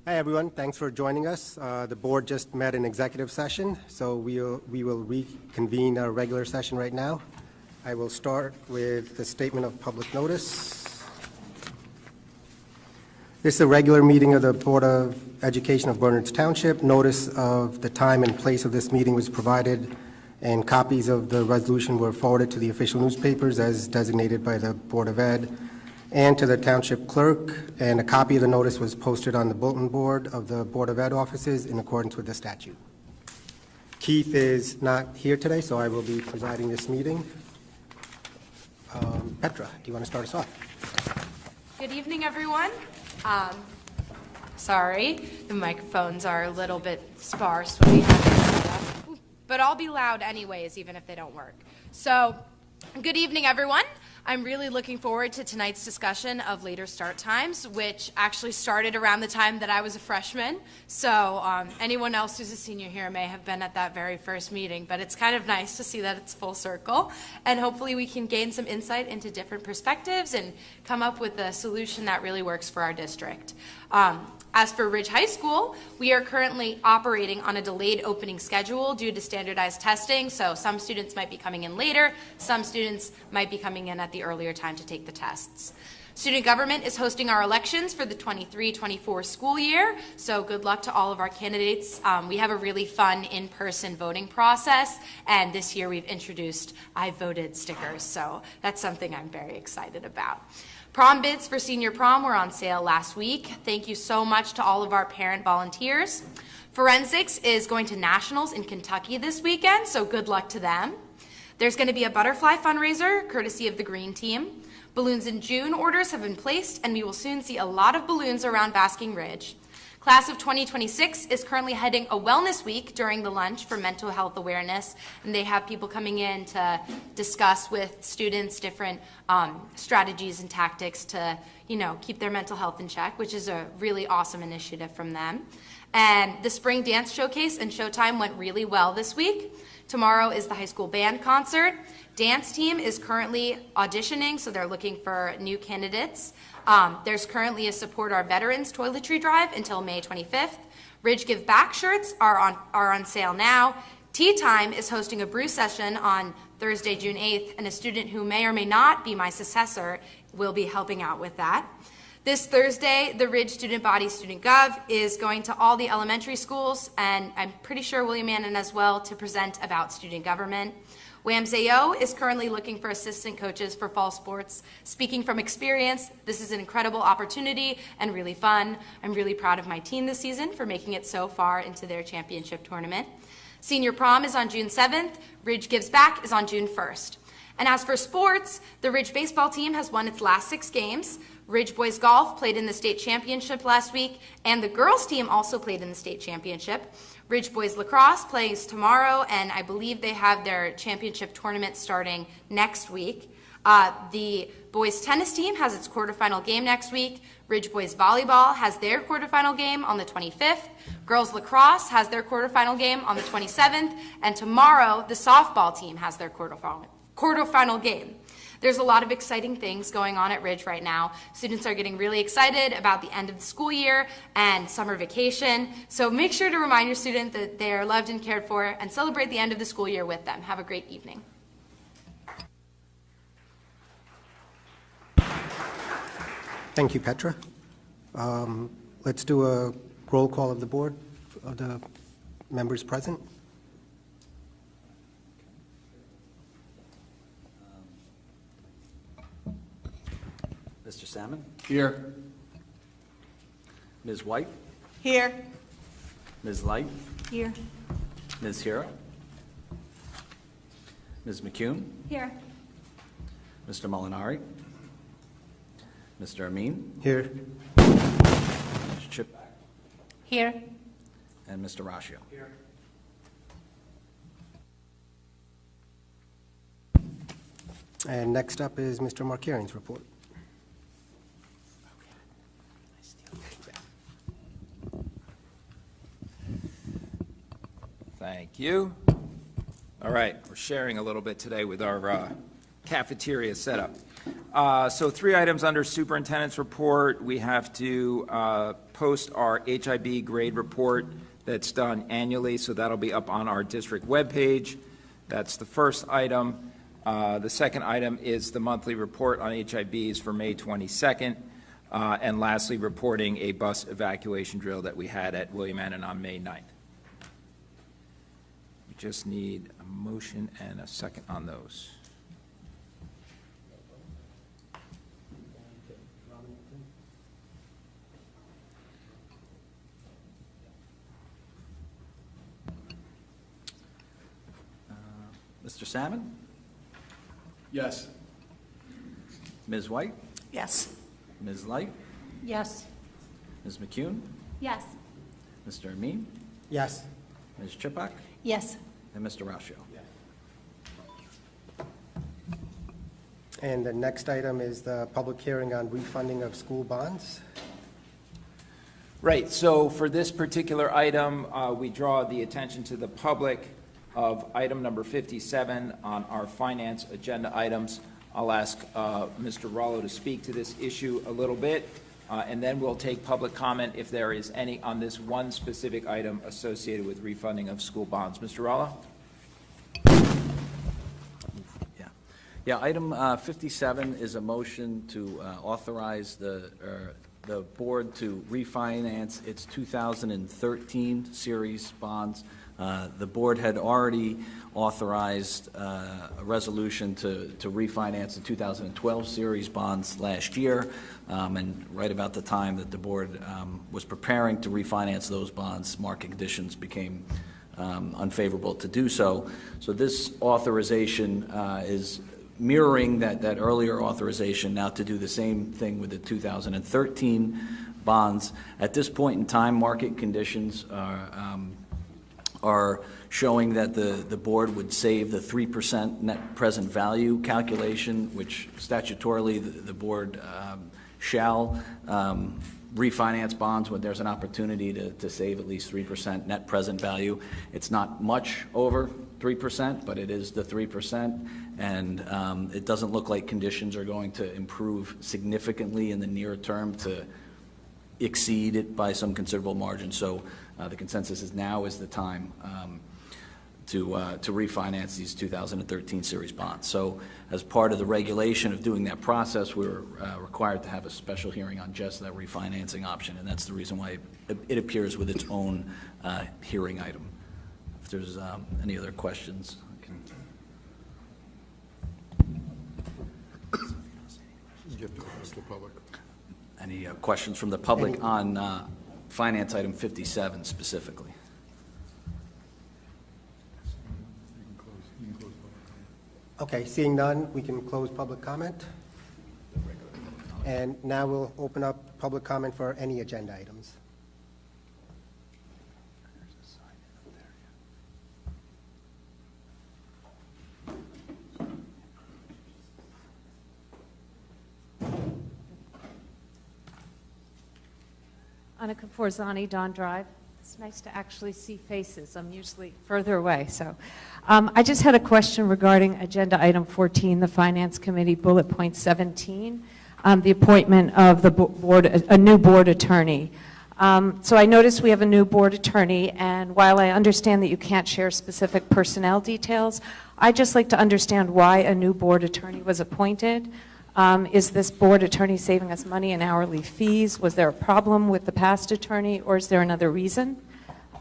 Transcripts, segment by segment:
Hi, everyone. Thanks for joining us. The board just met in executive session, so we will reconvene our regular session right now. I will start with the statement of public notice. This is a regular meeting of the Board of Education of Bernards Township. Notice of the time and place of this meeting was provided, and copies of the resolution were forwarded to the official newspapers as designated by the Board of Ed and to the Township Clerk, and a copy of the notice was posted on the bulletin board of the Board of Ed offices in accordance with the statute. Keith is not here today, so I will be presiding this meeting. Petra, do you want to start us off? Good evening, everyone. Sorry, the microphones are a little bit sparse when we have this set up, but I'll be loud anyways, even if they don't work. So, good evening, everyone. I'm really looking forward to tonight's discussion of later start times, which actually started around the time that I was a freshman. So anyone else who's a senior here may have been at that very first meeting, but it's kind of nice to see that it's full circle. And hopefully we can gain some insight into different perspectives and come up with a solution that really works for our district. As for Ridge High School, we are currently operating on a delayed opening schedule due to standardized testing, so some students might be coming in later, some students might be coming in at the earlier time to take the tests. Student government is hosting our elections for the 23-24 school year, so good luck to all of our candidates. We have a really fun in-person voting process, and this year we've introduced I voted stickers, so that's something I'm very excited about. Prom bids for senior prom were on sale last week. Thank you so much to all of our parent volunteers. Forensics is going to nationals in Kentucky this weekend, so good luck to them. There's going to be a butterfly fundraiser courtesy of the Green Team. Balloons in June orders have been placed, and we will soon see a lot of balloons around Basking Ridge. Class of 2026 is currently heading a wellness week during the lunch for mental health awareness, and they have people coming in to discuss with students different strategies and tactics to, keep their mental health in check, which is a really awesome initiative from them. And the spring dance showcase and showtime went really well this week. Tomorrow is the high school band concert. Dance team is currently auditioning, so they're looking for new candidates. There's currently a Support Our Veterans toiletry drive until May 25th. Ridge Give Back shirts are on sale now. Tea Time is hosting a brew session on Thursday, June 8th, and a student who may or may not be my successor will be helping out with that. This Thursday, the Ridge Student Body Student Gov is going to all the elementary schools, and I'm pretty sure William Annan as well, to present about student government. WAMSAO is currently looking for assistant coaches for fall sports. Speaking from experience, this is an incredible opportunity and really fun. I'm really proud of my team this season for making it so far into their championship tournament. Senior prom is on June 7th. Ridge Gives Back is on June 1st. And as for sports, the Ridge baseball team has won its last 6 games. Ridge Boys Golf played in the state championship last week, and the girls team also played in the state championship. Ridge Boys Lacrosse plays tomorrow, and I believe they have their championship tournament starting next week. The boys tennis team has its quarterfinal game next week. Ridge Boys Volleyball has their quarterfinal game on the 25th. Girls Lacrosse has their quarterfinal game on the 27th, and tomorrow the softball team has their quarterfinal game. There's a lot of exciting things going on at Ridge right now. Students are getting really excited about the end of the school year and summer vacation. So make sure to remind your student that they are loved and cared for and celebrate the end of the school year with them. Have a great evening. Thank you, Petra. Let's do a roll call of the board, of the members present. Mr. Salmon? Here. Ms. White? Here. Ms. Light? Here. Ms. Hero? Ms. McCune? Here. Mr. Molinari? Mr. Amin? Here. Mr. Chip? Here. And Mr. Rashio? Here. And next up is Mr. Markarian's report. Thank you. All right, we're sharing a little bit today with our cafeteria setup. So 3 items under superintendent's report. We have to post our HIB grade report that's done annually, so that'll be up on our district webpage. That's the first item. The second item is the monthly report on HIBs for May 22nd. And lastly, reporting a bus evacuation drill that we had at William Annan on May 9th. We just need a motion and a second on those. Mr. Salmon? Yes. Ms. White? Yes. Ms. Light? Yes. Ms. McCune? Yes. Mr. Amin? Yes. Ms. Chipak? Yes. And Mr. Rashio? And the next item is the public hearing on refunding of school bonds. Right, so for this particular item, we draw the attention to the public of item number 57 on our finance agenda items. I'll ask Mr. Rollo to speak to this issue a little bit, and then we'll take public comment if there is any on this one specific item associated with refunding of school bonds. Mr. Rollo? Yeah, item 57 is a motion to authorize the board to refinance its 2013 series bonds. The board had already authorized a resolution to refinance the 2012 series bonds last year, and right about the time that the board was preparing to refinance those bonds, market conditions became unfavorable to do so. So this authorization is mirroring that earlier authorization now to do the same thing with the 2013 bonds. At this point in time, market conditions are showing that the board would save the 3% net present value calculation, which statutorily the board shall refinance bonds when there's an opportunity to save at least 3% net present value. It's not much over 3%, but it is the 3%, and it doesn't look like conditions are going to improve significantly in the near term to exceed it by some considerable margin. So the consensus is now is the time to refinance these 2013 series bonds. So as part of the regulation of doing that process, we're required to have a special hearing on just that refinancing option, and that's the reason why it appears with its own hearing item. If there's any other questions. You have to ask the public. Any questions from the public on finance item 57 specifically? Okay, seeing none, we can close public comment. And now we'll open up public comment for any agenda items. Annika Forzani, Don Drive. It's nice to actually see faces. I'm usually further away. So I just had a question regarding agenda item 14, the Finance Committee, bullet point 17, the appointment of the board, a new board attorney. So I noticed we have a new board attorney, and while I understand that you can't share specific personnel details, I'd just like to understand why a new board attorney was appointed. Is this board attorney saving us money in hourly fees? Was there a problem with the past attorney, or is there another reason?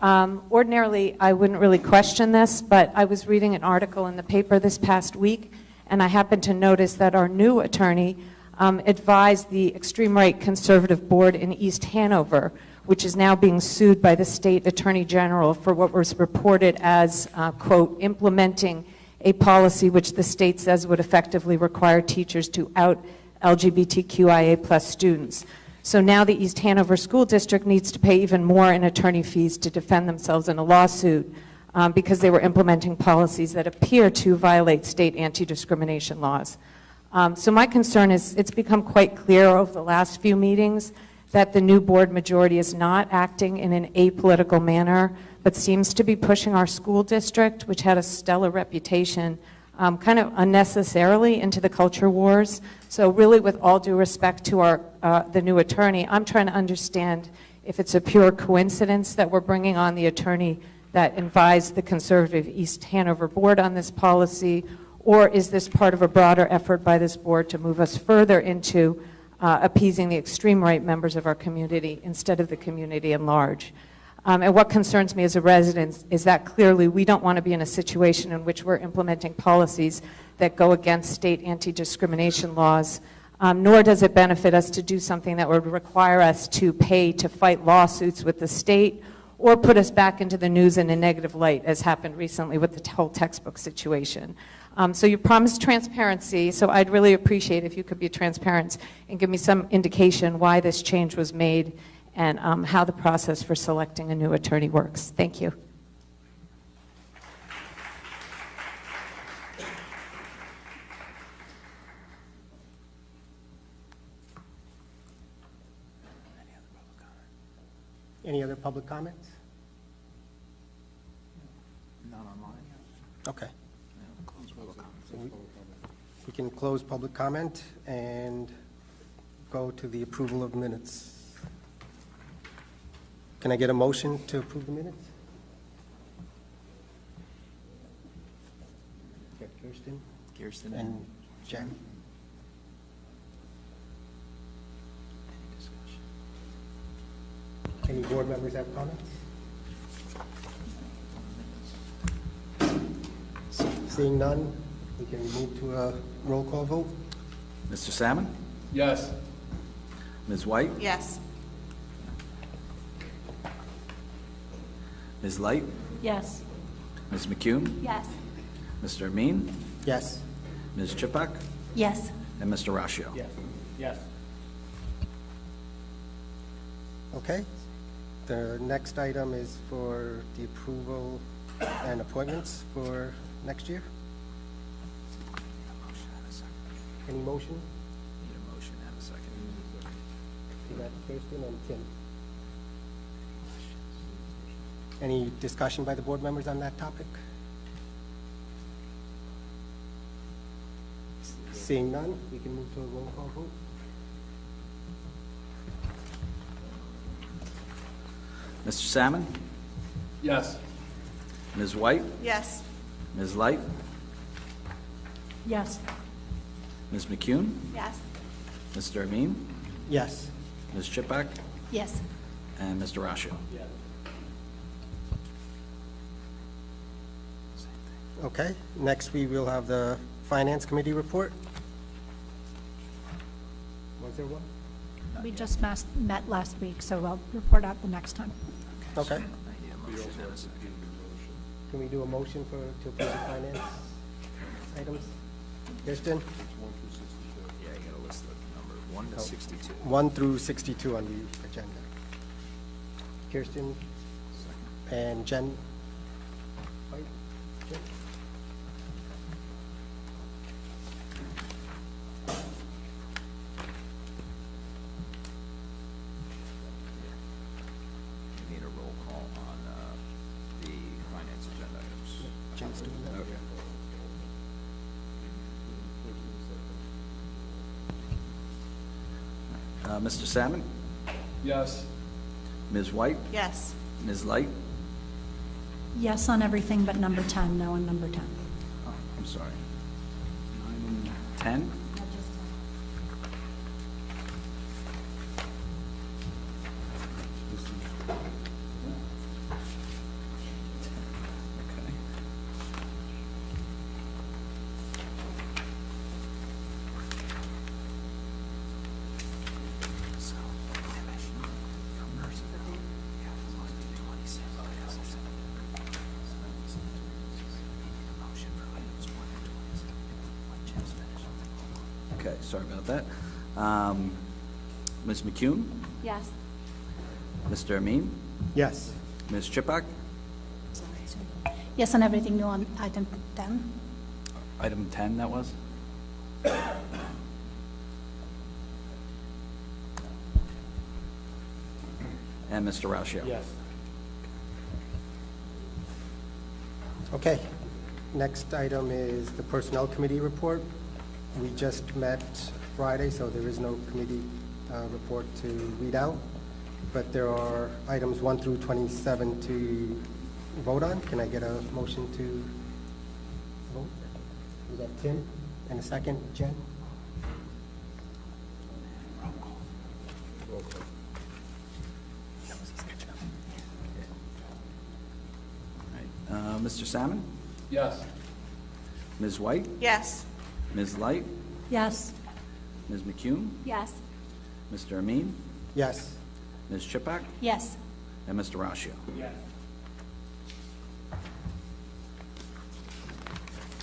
Ordinarily, I wouldn't really question this, but I was reading an article in the paper this past week, and I happened to notice that our new attorney advised the extreme right conservative board in East Hanover, which is now being sued by the state attorney general for what was reported as, quote, implementing a policy which the state says would effectively require teachers to out LGBTQIA plus students. So now the East Hanover School District needs to pay even more in attorney fees to defend themselves in a lawsuit because they were implementing policies that appear to violate state anti-discrimination laws. So my concern is it's become quite clear over the last few meetings that the new board majority is not acting in an apolitical manner, but seems to be pushing our school district, which had a stellar reputation, kind of unnecessarily into the culture wars. So really, with all due respect to the new attorney, I'm trying to understand if it's a pure coincidence that we're bringing on the attorney that advised the conservative East Hanover board on this policy, or is this part of a broader effort by this board to move us further into appeasing the extreme right members of our community instead of the community at large? And what concerns me as a resident is that clearly we don't want to be in a situation in which we're implementing policies that go against state anti-discrimination laws, nor does it benefit us to do something that would require us to pay to fight lawsuits with the state or put us back into the news in a negative light, as happened recently with the whole textbook situation. So you promised transparency, so I'd really appreciate if you could be transparent and give me some indication why this change was made and how the process for selecting a new attorney works. Thank you. Any other public comments? Not online. Okay. So we can close public comment and go to the approval of minutes. Can I get a motion to approve the minutes? Okay, Kirsten and Jen. Any board members have comments? Seeing none, we can move to a roll call vote. Mr. Salmon? Yes. Ms. White? Yes. Ms. Light? Yes. Ms. McCune? Yes. Mr. Amin? Yes. Ms. Chipak? Yes. And Mr. Rashio? Yes. Okay. The next item is for the approval and appointments for next year. Any motion? Need a motion and a second. You got Kirsten and Tim. Any discussion by the board members on that topic? Seeing none, we can move to a roll call vote. Mr. Salmon? Yes. Ms. White? Yes. Ms. Light? Yes. Ms. McCune? Yes. Mr. Amin? Yes. Ms. Chipak? Yes. And Mr. Rashio? Okay, next we will have the Finance Committee report. Was there one? We just met last week, so I'll report out the next time. Okay. I need a motion and a second. Can we do a motion to approve the finance items? Kirsten? Yeah, you gotta list the number, 1 to 62. 1 through 62 on the agenda. Kirsten and Jen? White? Jen? You need a roll call on the finance agenda items. Jen's doing that. Okay. Mr. Salmon? Yes. Ms. White? Yes. Ms. Light? Yes on everything but number 10, no on number 10. Oh, I'm sorry. 9 and 10? Okay. So, from nurse. Okay, sorry about that. Ms. McCune? Yes. Mr. Amin? Yes. Ms. Chipak? Yes on everything, no on item 10. Item 10, that was? And Mr. Rashio? Yes. Okay, Next item is the Personnel Committee report. We just met Friday, so there is no committee report to read out, but there are items 1 through 27 to vote on. Can I get a motion to vote? We got Tim and a second, Jen? Mr. Salmon? Yes. Ms. White? Yes. Ms. Light? Yes. Ms. McCune? Yes. Mr. Amin? Yes. Ms. Chipak? Yes. And Mr. Rashio? Yes.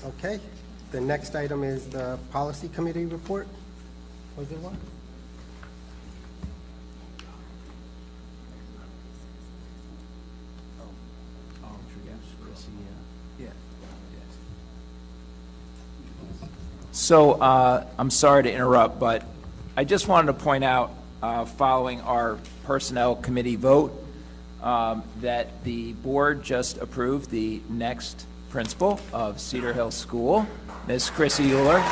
Okay. The next item is the Policy Committee report. Was there one? So I'm sorry to interrupt, but I just wanted to point out, following our Personnel Committee vote, that the board just approved the next principal of Cedar Hill School, Ms. Chrissy Euler.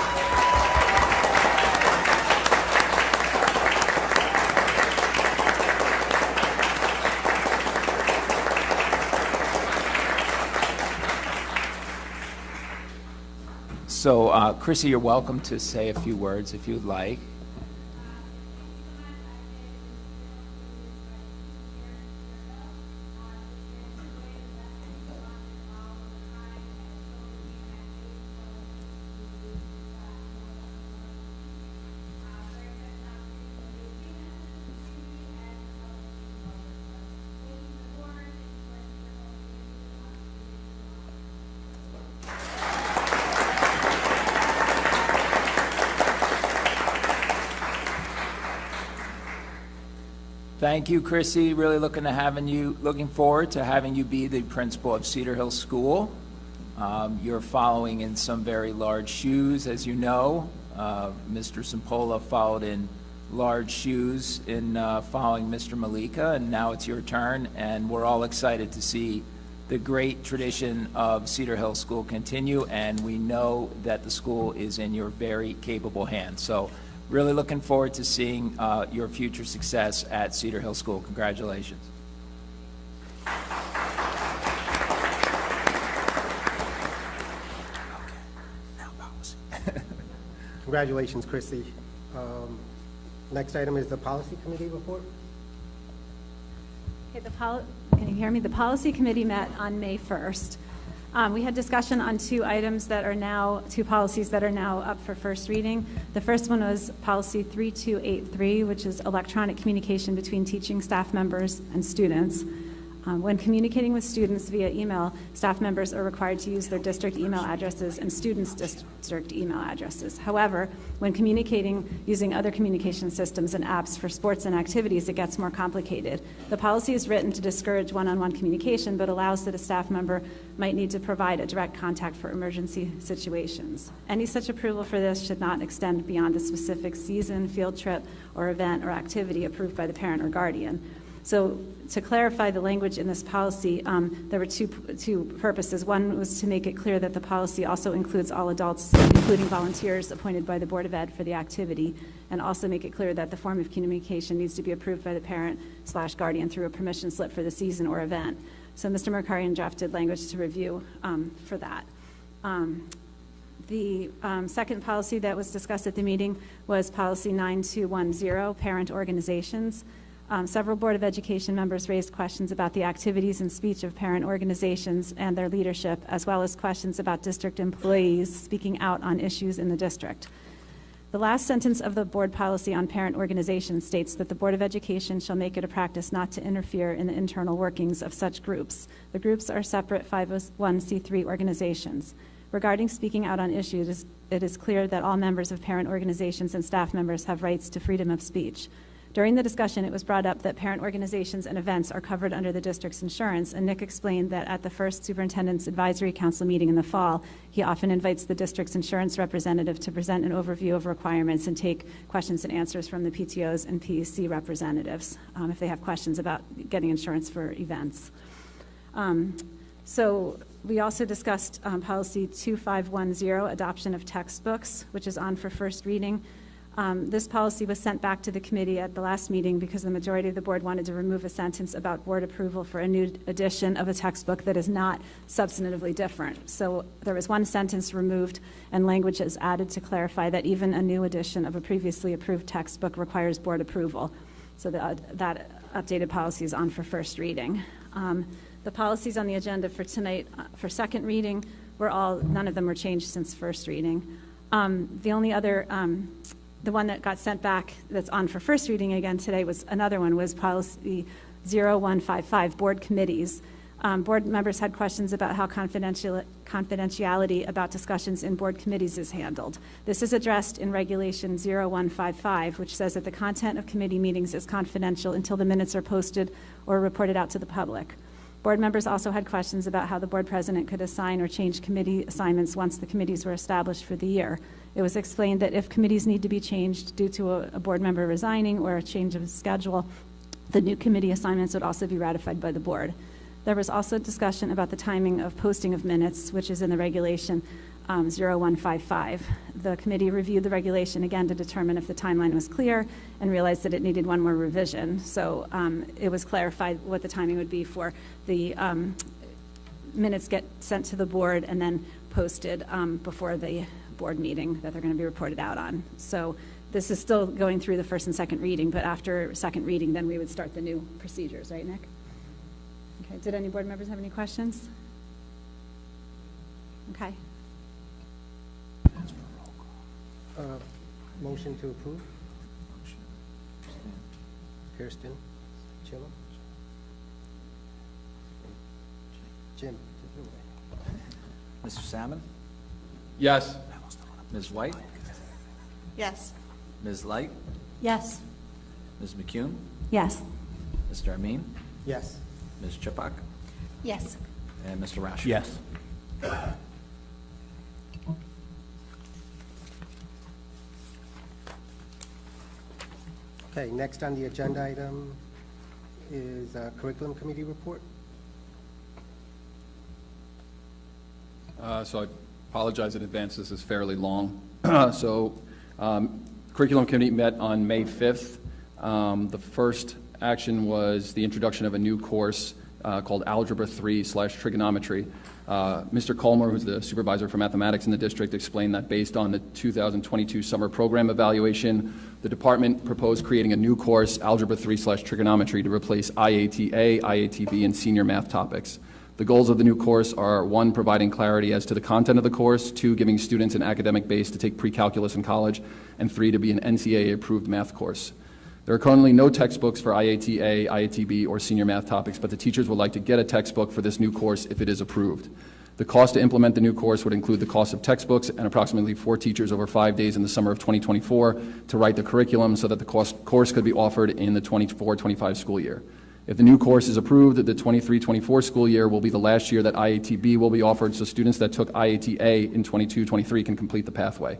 So, Chrissy, you're welcome to say a few words if you'd like. Thank you, Chrissy. Really looking forward to having you be the principal of Cedar Hill School. You're following in some very large shoes, as you know. Mr. Sampola followed in large shoes in following Mr. Malika, and now it's your turn, and we're all excited to see the great tradition of Cedar Hill School continue, and we know that the school is in your very capable hands. So really looking forward to seeing your future success at Cedar Hill School. Congratulations. Congratulations, Chrissy. Next item is the Policy Committee report. Okay, can you hear me? The Policy Committee met on May 1st. We had discussion on two policies that are now up for first reading. The first one was Policy 3283, which is electronic communication between teaching staff members and students. When communicating with students via email, staff members are required to use their district email addresses and students' district email addresses. However, when communicating using other communication systems and apps for sports and activities, it gets more complicated. The policy is written to discourage one-on-one communication, but allows that a staff member might need to provide a direct contact for emergency situations. Any such approval for this should not extend beyond a specific season, field trip, or event or activity approved by the parent or guardian. So to clarify the language in this policy, there were two purposes. One was to make it clear that the policy also includes all adults, including volunteers appointed by the Board of Ed for the activity, and also make it clear that the form of communication needs to be approved by the parent/guardian through a permission slip for the season or event. So Mr. Mercarian drafted language to review for that. The second policy that was discussed at the meeting was Policy 9210, Parent Organizations. Several Board of Education members raised questions about the activities and speech of parent organizations and their leadership, as well as questions about district employees speaking out on issues in the district. The last sentence of the board policy on parent organizations states that the Board of Education shall make it a practice not to interfere in the internal workings of such groups. The groups are separate 501c3 organizations. Regarding speaking out on issues, it is clear that all members of parent organizations and staff members have rights to freedom of speech. During the discussion, it was brought up that parent organizations and events are covered under the district's insurance, and Nick explained that at the first Superintendent's Advisory Council meeting in the fall, he often invites the district's insurance representative to present an overview of requirements and take questions and answers from the PTOs and PEC representatives if they have questions about getting insurance for events. So we also discussed policy 2510, adoption of textbooks, which is on for first reading. This policy was sent back to the committee at the last meeting because the majority of the board wanted to remove a sentence about board approval for a new edition of a textbook that is not substantively different. So there was one sentence removed and language is added to clarify that even a new edition of a previously approved textbook requires board approval. So that updated policy is on for first reading. The policies on the agenda for tonight for second reading none of them were changed since first reading. The only other the one that got sent back that's on for first reading again today was policy 0155, board committees. Board members had questions about how confidentiality about discussions in board committees is handled. This is addressed in regulation 0155, which says that the content of committee meetings is confidential until the minutes are posted or reported out to the public. Board members also had questions about how the board president could assign or change committee assignments once the committees were established for the year. It was explained that if committees need to be changed due to a board member resigning or a change of schedule, the new committee assignments would also be ratified by the board. There was also discussion about the timing of posting of minutes, which is in the regulation 0155. The committee reviewed the regulation again to determine if the timeline was clear and realized that it needed one more revision. So it was clarified what the timing would be for the minutes get sent to the board and then posted before the board meeting that they're going to be reported out on. So this is still going through the first and second reading, but after second reading, then we would start the new procedures, right, Nick? Okay, did any board members have any questions? Okay. Motion to approve? Kirsten? Chilla? Jim? Mr. Salmon? Yes. Ms. White? Yes. Ms. Light? Yes. Ms. McCune? Yes. Mr. Amin? Yes. Ms. Chipak? Yes. And Mr. Rashid? Yes. Okay, next on the agenda item is curriculum committee report. So I apologize in advance, this is fairly long. Curriculum Committee met on May 5th. The first action was the introduction of a new course called Algebra 3/Trigonometry. Mr. Colmer, who's the supervisor for mathematics in the district, explained that based on the 2022 summer program evaluation, the department proposed creating a new course, Algebra 3/Trigonometry, to replace IATA, IATB, and senior math topics. The goals of the new course are: 1, providing clarity as to the content of the course; 2, giving students an academic base to take pre-calculus in college; and 3, to be an NCAA-approved math course. There are currently no textbooks for IATA, IATB, or senior math topics, but the teachers would like to get a textbook for this new course if it is approved. The cost to implement the new course would include the cost of textbooks and approximately 4 teachers over 5 days in the summer of 2024 to write the curriculum so that the course could be offered in the 24-25 school year. If the new course is approved, the 23-24 school year will be the last year that IATB will be offered, so students that took IATA in 22-23 can complete the pathway.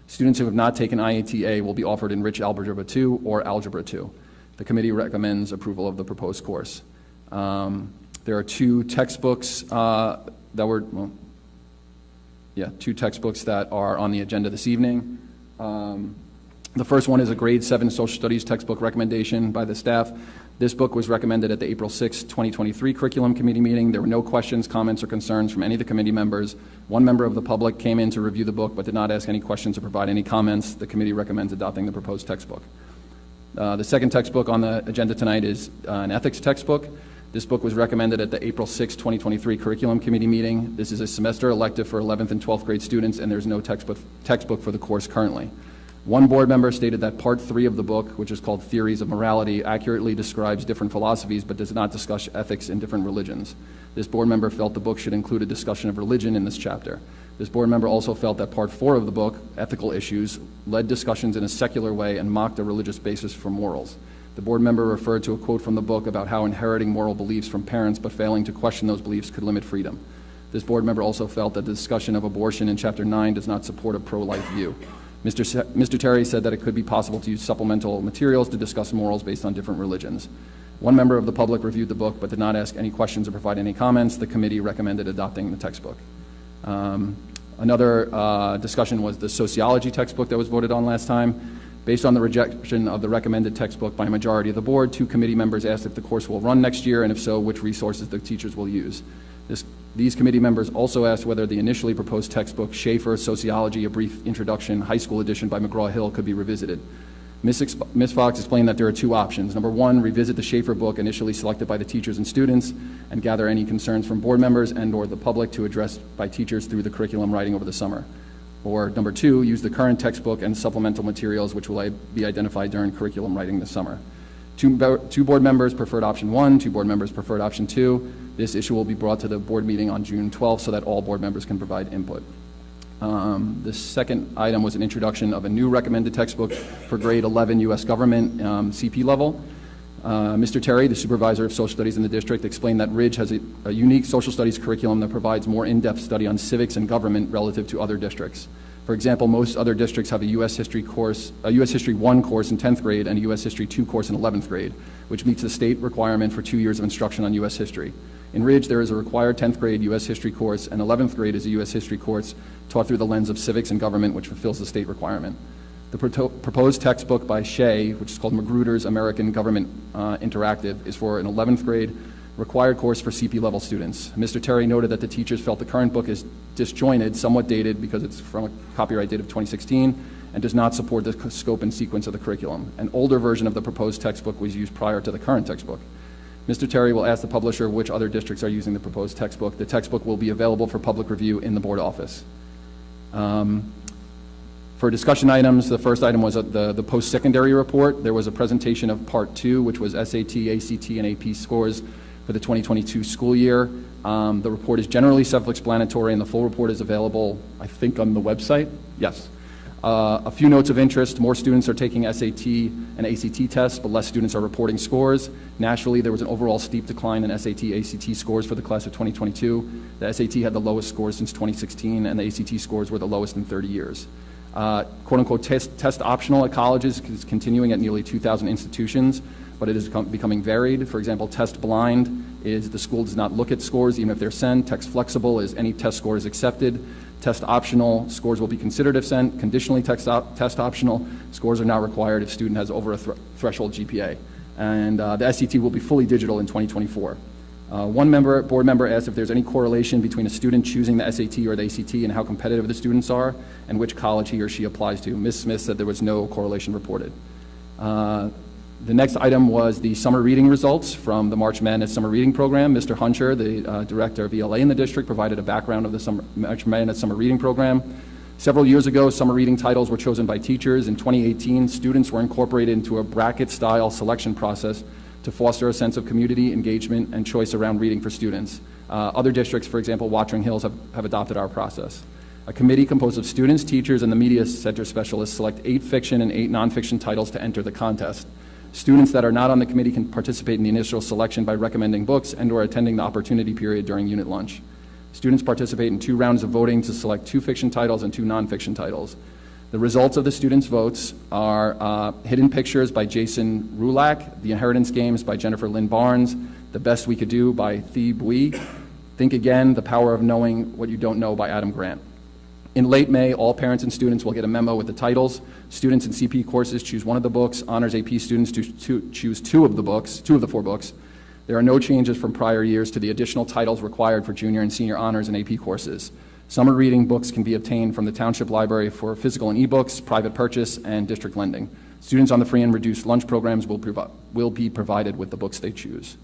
Students who have not taken IATA will be offered Enriched Algebra 2 or Algebra 2. The committee recommends approval of the proposed course. There are 2 textbooks two textbooks that are on the agenda this evening. The first one is a grade 7 social studies textbook recommendation by the staff. This book was recommended at the April 6, 2023 Curriculum Committee meeting. There were no questions, comments, or concerns from any of the committee members. One member of the public came in to review the book but did not ask any questions or provide any comments. The committee recommends adopting the proposed textbook. The second textbook on the agenda tonight is an ethics textbook. This book was recommended at the April 6, 2023 Curriculum Committee meeting. This is a semester elective for 11th and 12th grade students, and there's no textbook for the course currently. One board member stated that part 3 of the book, which is called Theories of Morality, accurately describes different philosophies but does not discuss ethics in different religions. This board member felt the book should include a discussion of religion in this chapter. This board member also felt that part 4 of the book, Ethical Issues, led discussions in a secular way and mocked a religious basis for morals. The board member referred to a quote from the book about how inheriting moral beliefs from parents but failing to question those beliefs could limit freedom. This board member also felt that the discussion of abortion in Chapter 9 does not support a pro-life view. Mr. Terry said that it could be possible to use supplemental materials to discuss morals based on different religions. One member of the public reviewed the book but did not ask any questions or provide any comments. The committee recommended adopting the textbook. Another discussion was the sociology textbook that was voted on last time. Based on the rejection of the recommended textbook by a majority of the board, 2 committee members asked if the course will run next year, and if so, which resources the teachers will use. These committee members also asked whether the initially proposed textbook, Schaefer, Sociology, A Brief Introduction, High School Edition by McGraw-Hill, could be revisited. Ms. Fox explained that there are 2 options. Number 1, revisit the Schaefer book initially selected by the teachers and students and gather any concerns from board members and or the public to address by teachers through the curriculum writing over the summer. Or number 2, use the current textbook and supplemental materials which will be identified during curriculum writing this summer. 2 board members preferred option 1, 2 board members preferred option 2. This issue will be brought to the board meeting on June 12th so that all board members can provide input. The second item was an introduction of a new recommended textbook for grade 11 U.S. government CP level. Mr. Terry, the supervisor of social studies in the district, explained that Ridge has a unique social studies curriculum that provides more in-depth study on civics and government relative to other districts. For example, most other districts have a U.S. History course, a U.S. History 1 course in 10th grade and a U.S. History 2 course in 11th grade, which meets the state requirement for 2 years of instruction on U.S. history. In Ridge, there is a required 10th grade U.S. History course, and 11th grade is a U.S. History course taught through the lens of civics and government, which fulfills the state requirement. The proposed textbook by Shea, which is called Magruder's American Government Interactive, is for an 11th grade required course for CP level students. Mr. Terry noted that the teachers felt the current book is disjointed, somewhat dated because it's from a copyright date of 2016, and does not support the scope and sequence of the curriculum. An older version of the proposed textbook was used prior to the current textbook. Mr. Terry will ask the publisher which other districts are using the proposed textbook. The textbook will be available for public review in the board office. For discussion items, the first item was the post-secondary report. There was a presentation of Part 2, which was SAT, ACT, and AP scores for the 2022 school year. The report is generally self-explanatory, and the full report is available, I think, on the website. Yes. A few notes of interest: more students are taking SAT and ACT tests, but less students are reporting scores. Nationally, there was an overall steep decline in SAT, ACT scores for the class of 2022. The SAT had the lowest scores since 2016, and the ACT scores were the lowest in 30 years. Quote-unquote test optional at colleges is continuing at nearly 2,000 institutions, but it is becoming varied. For example, test blind is the school does not look at scores even if they're sent. Text flexible is any test score is accepted. Test optional, scores will be considered if sent. Conditionally test optional, scores are not required if student has over a threshold GPA. And the SAT will be fully digital in 2024. One board member asked if there's any correlation between a student choosing the SAT or the ACT and how competitive the students are and which college he or she applies to. Ms. Smith said there was no correlation reported. The next item was the summer reading results from the March Madness Summer Reading Program. Mr. Hunter, the director of ELA in the district, provided a background of the March Madness Summer Reading Program. Several years ago, summer reading titles were chosen by teachers. In 2018, students were incorporated into a bracket-style selection process to foster a sense of community, engagement, and choice around reading for students. Other districts, for example, Watering Hills, have adopted our process. A committee composed of students, teachers, and the media center specialists select 8 fiction and 8 nonfiction titles to enter the contest. Students that are not on the committee can participate in the initial selection by recommending books and/or attending the opportunity period during unit lunch. Students participate in 2 rounds of voting to select 2 fiction titles and 2 nonfiction titles. The results of the students' votes are Hidden Pictures by Jason Rulak, The Inheritance Games by Jennifer Lynn Barnes, The Best We Could Do by Thi Bui, Think Again, The Power of Knowing What You Don't Know by Adam Grant. In late May, all parents and students will get a memo with the titles. Students in CP courses choose one of the books. Honors AP students choose 2 of the 4 books. There are no changes from prior years to the additional titles required for junior and senior honors and AP courses. Summer reading books can be obtained from the Township Library for physical and ebooks, private purchase, and district lending. Students on the free and reduced lunch programs will be provided with the books they choose.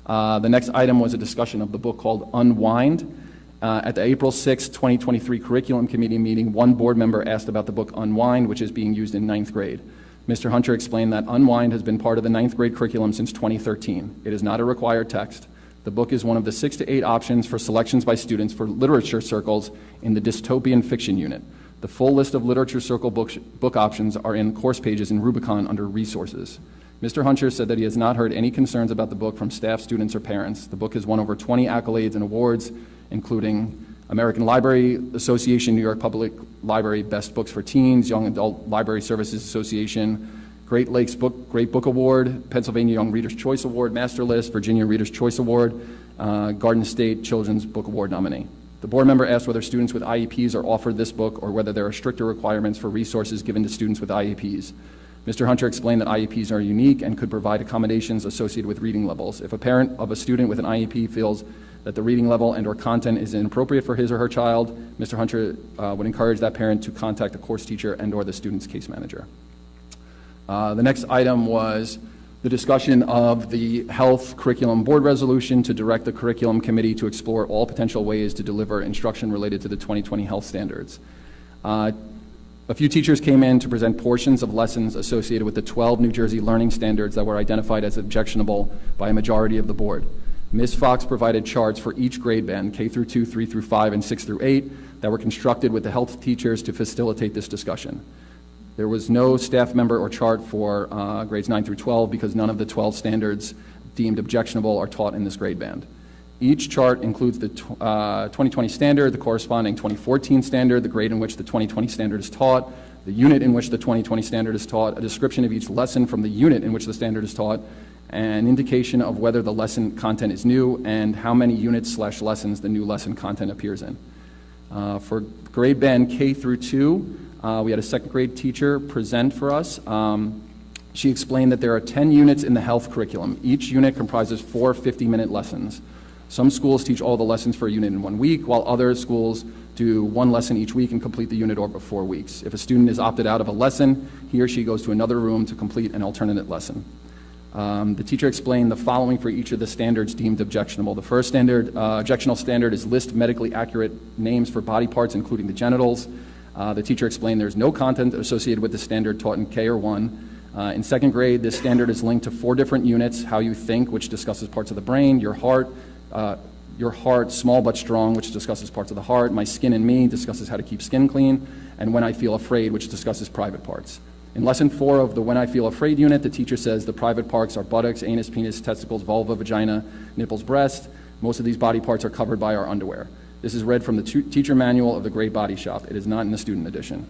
The next item was a discussion of the book called Unwind. At the April 6, 2023 Curriculum Committee meeting, one board member asked about the book Unwind, which is being used in 9th grade. Mr. Hunter explained that Unwind has been part of the 9th grade curriculum since 2013. It is not a required text. The book is one of the 6 to 8 options for selections by students for literature circles in the dystopian fiction unit. The full list of literature circle book options are in course pages in Rubicon under resources. Mr. Hunter said that he has not heard any concerns about the book from staff, students, or parents. The book has won over 20 accolades and awards, including American Library Association, New York Public Library Best Books for Teens, Young Adult Library Services Association, Great Book Award, Pennsylvania Young Readers' Choice Award, Master List, Virginia Readers' Choice Award, Garden State Children's Book Award nominee. The board member asked whether students with IEPs are offered this book or whether there are stricter requirements for resources given to students with IEPs. Mr. Hunter explained that IEPs are unique and could provide accommodations associated with reading levels. If a parent of a student with an IEP feels that the reading level and/or content is inappropriate for his or her child, Mr. Hunter would encourage that parent to contact the course teacher and/or the student's case manager. The next item was the discussion of the Health Curriculum Board Resolution to direct the Curriculum Committee to explore all potential ways to deliver instruction related to the 2020 health standards. A few teachers came in to present portions of lessons associated with the 12 New Jersey learning standards that were identified as objectionable by a majority of the board. Ms. Fox provided charts for each grade band, K through 2, 3 through 5, and 6 through 8, that were constructed with the health teachers to facilitate this discussion. There was no staff member or chart for grades 9 through 12 because none of the 12 standards deemed objectionable are taught in this grade band. Each chart includes the 2020 standard, the corresponding 2014 standard, the grade in which the 2020 standard is taught, the unit in which the 2020 standard is taught, a description of each lesson from the unit in which the standard is taught, an indication of whether the lesson content is new and how many units/lessons the new lesson content appears in. For grade band K through 2, we had a second grade teacher present for us. She explained that there are 10 units in the health curriculum. Each unit comprises 4 50-minute lessons. Some schools teach all the lessons for a unit in 1 week, while other schools do 1 lesson each week and complete the unit over 4 weeks. If a student is opted out of a lesson, he or she goes to another room to complete an alternate lesson. The teacher explained the following for each of the standards deemed objectionable. The first standard, objectionable standard, is list medically accurate names for body parts, including the genitals. The teacher explained there's no content associated with the standard taught in K or 1. In second grade, this standard is linked to 4 different units: how you think, which discusses parts of the brain; your heart, small but strong, which discusses parts of the heart; my skin and me, discusses how to keep skin clean; and when I feel afraid, which discusses private parts. In lesson 4 of the When I Feel Afraid unit, the teacher says the private parts are buttocks, anus, penis, testicles, vulva, vagina, nipples, breast. Most of these body parts are covered by our underwear. This is read from the teacher manual of the Great Body Shop. It is not in the student edition.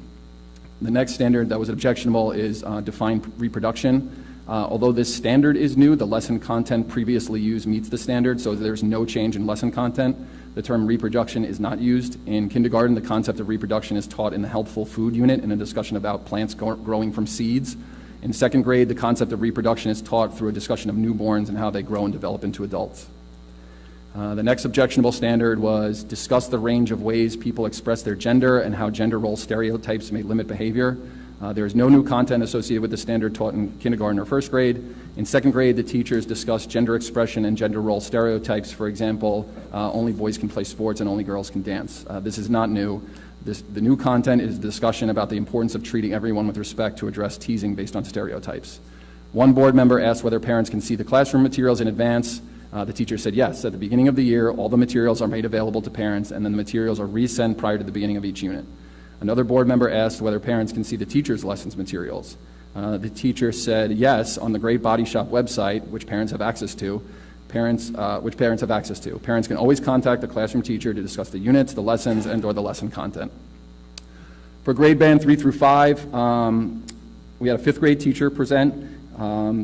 The next standard that was objectionable is defined reproduction. Although this standard is new, the lesson content previously used meets the standard, so there's no change in lesson content. The term reproduction is not used. In kindergarten, the concept of reproduction is taught in the healthful food unit in a discussion about plants growing from seeds. In second grade, the concept of reproduction is taught through a discussion of newborns and how they grow and develop into adults. The next objectionable standard was discuss the range of ways people express their gender and how gender role stereotypes may limit behavior. There is no new content associated with the standard taught in kindergarten or first grade. In second grade, the teachers discuss gender expression and gender role stereotypes. For example, only boys can play sports and only girls can dance. This is not new. The new content is a discussion about the importance of treating everyone with respect to address teasing based on stereotypes. One board member asked whether parents can see the classroom materials in advance. The teacher said yes. At the beginning of the year, all the materials are made available to parents, and then the materials are resent prior to the beginning of each unit. Another board member asked whether parents can see the teacher's lessons materials. The teacher said yes on the Great Body Shop website, which parents have access to. Parents can always contact the classroom teacher to discuss the units, the lessons, and/or the lesson content. For grade band 3 through 5, we had a 5th grade teacher present.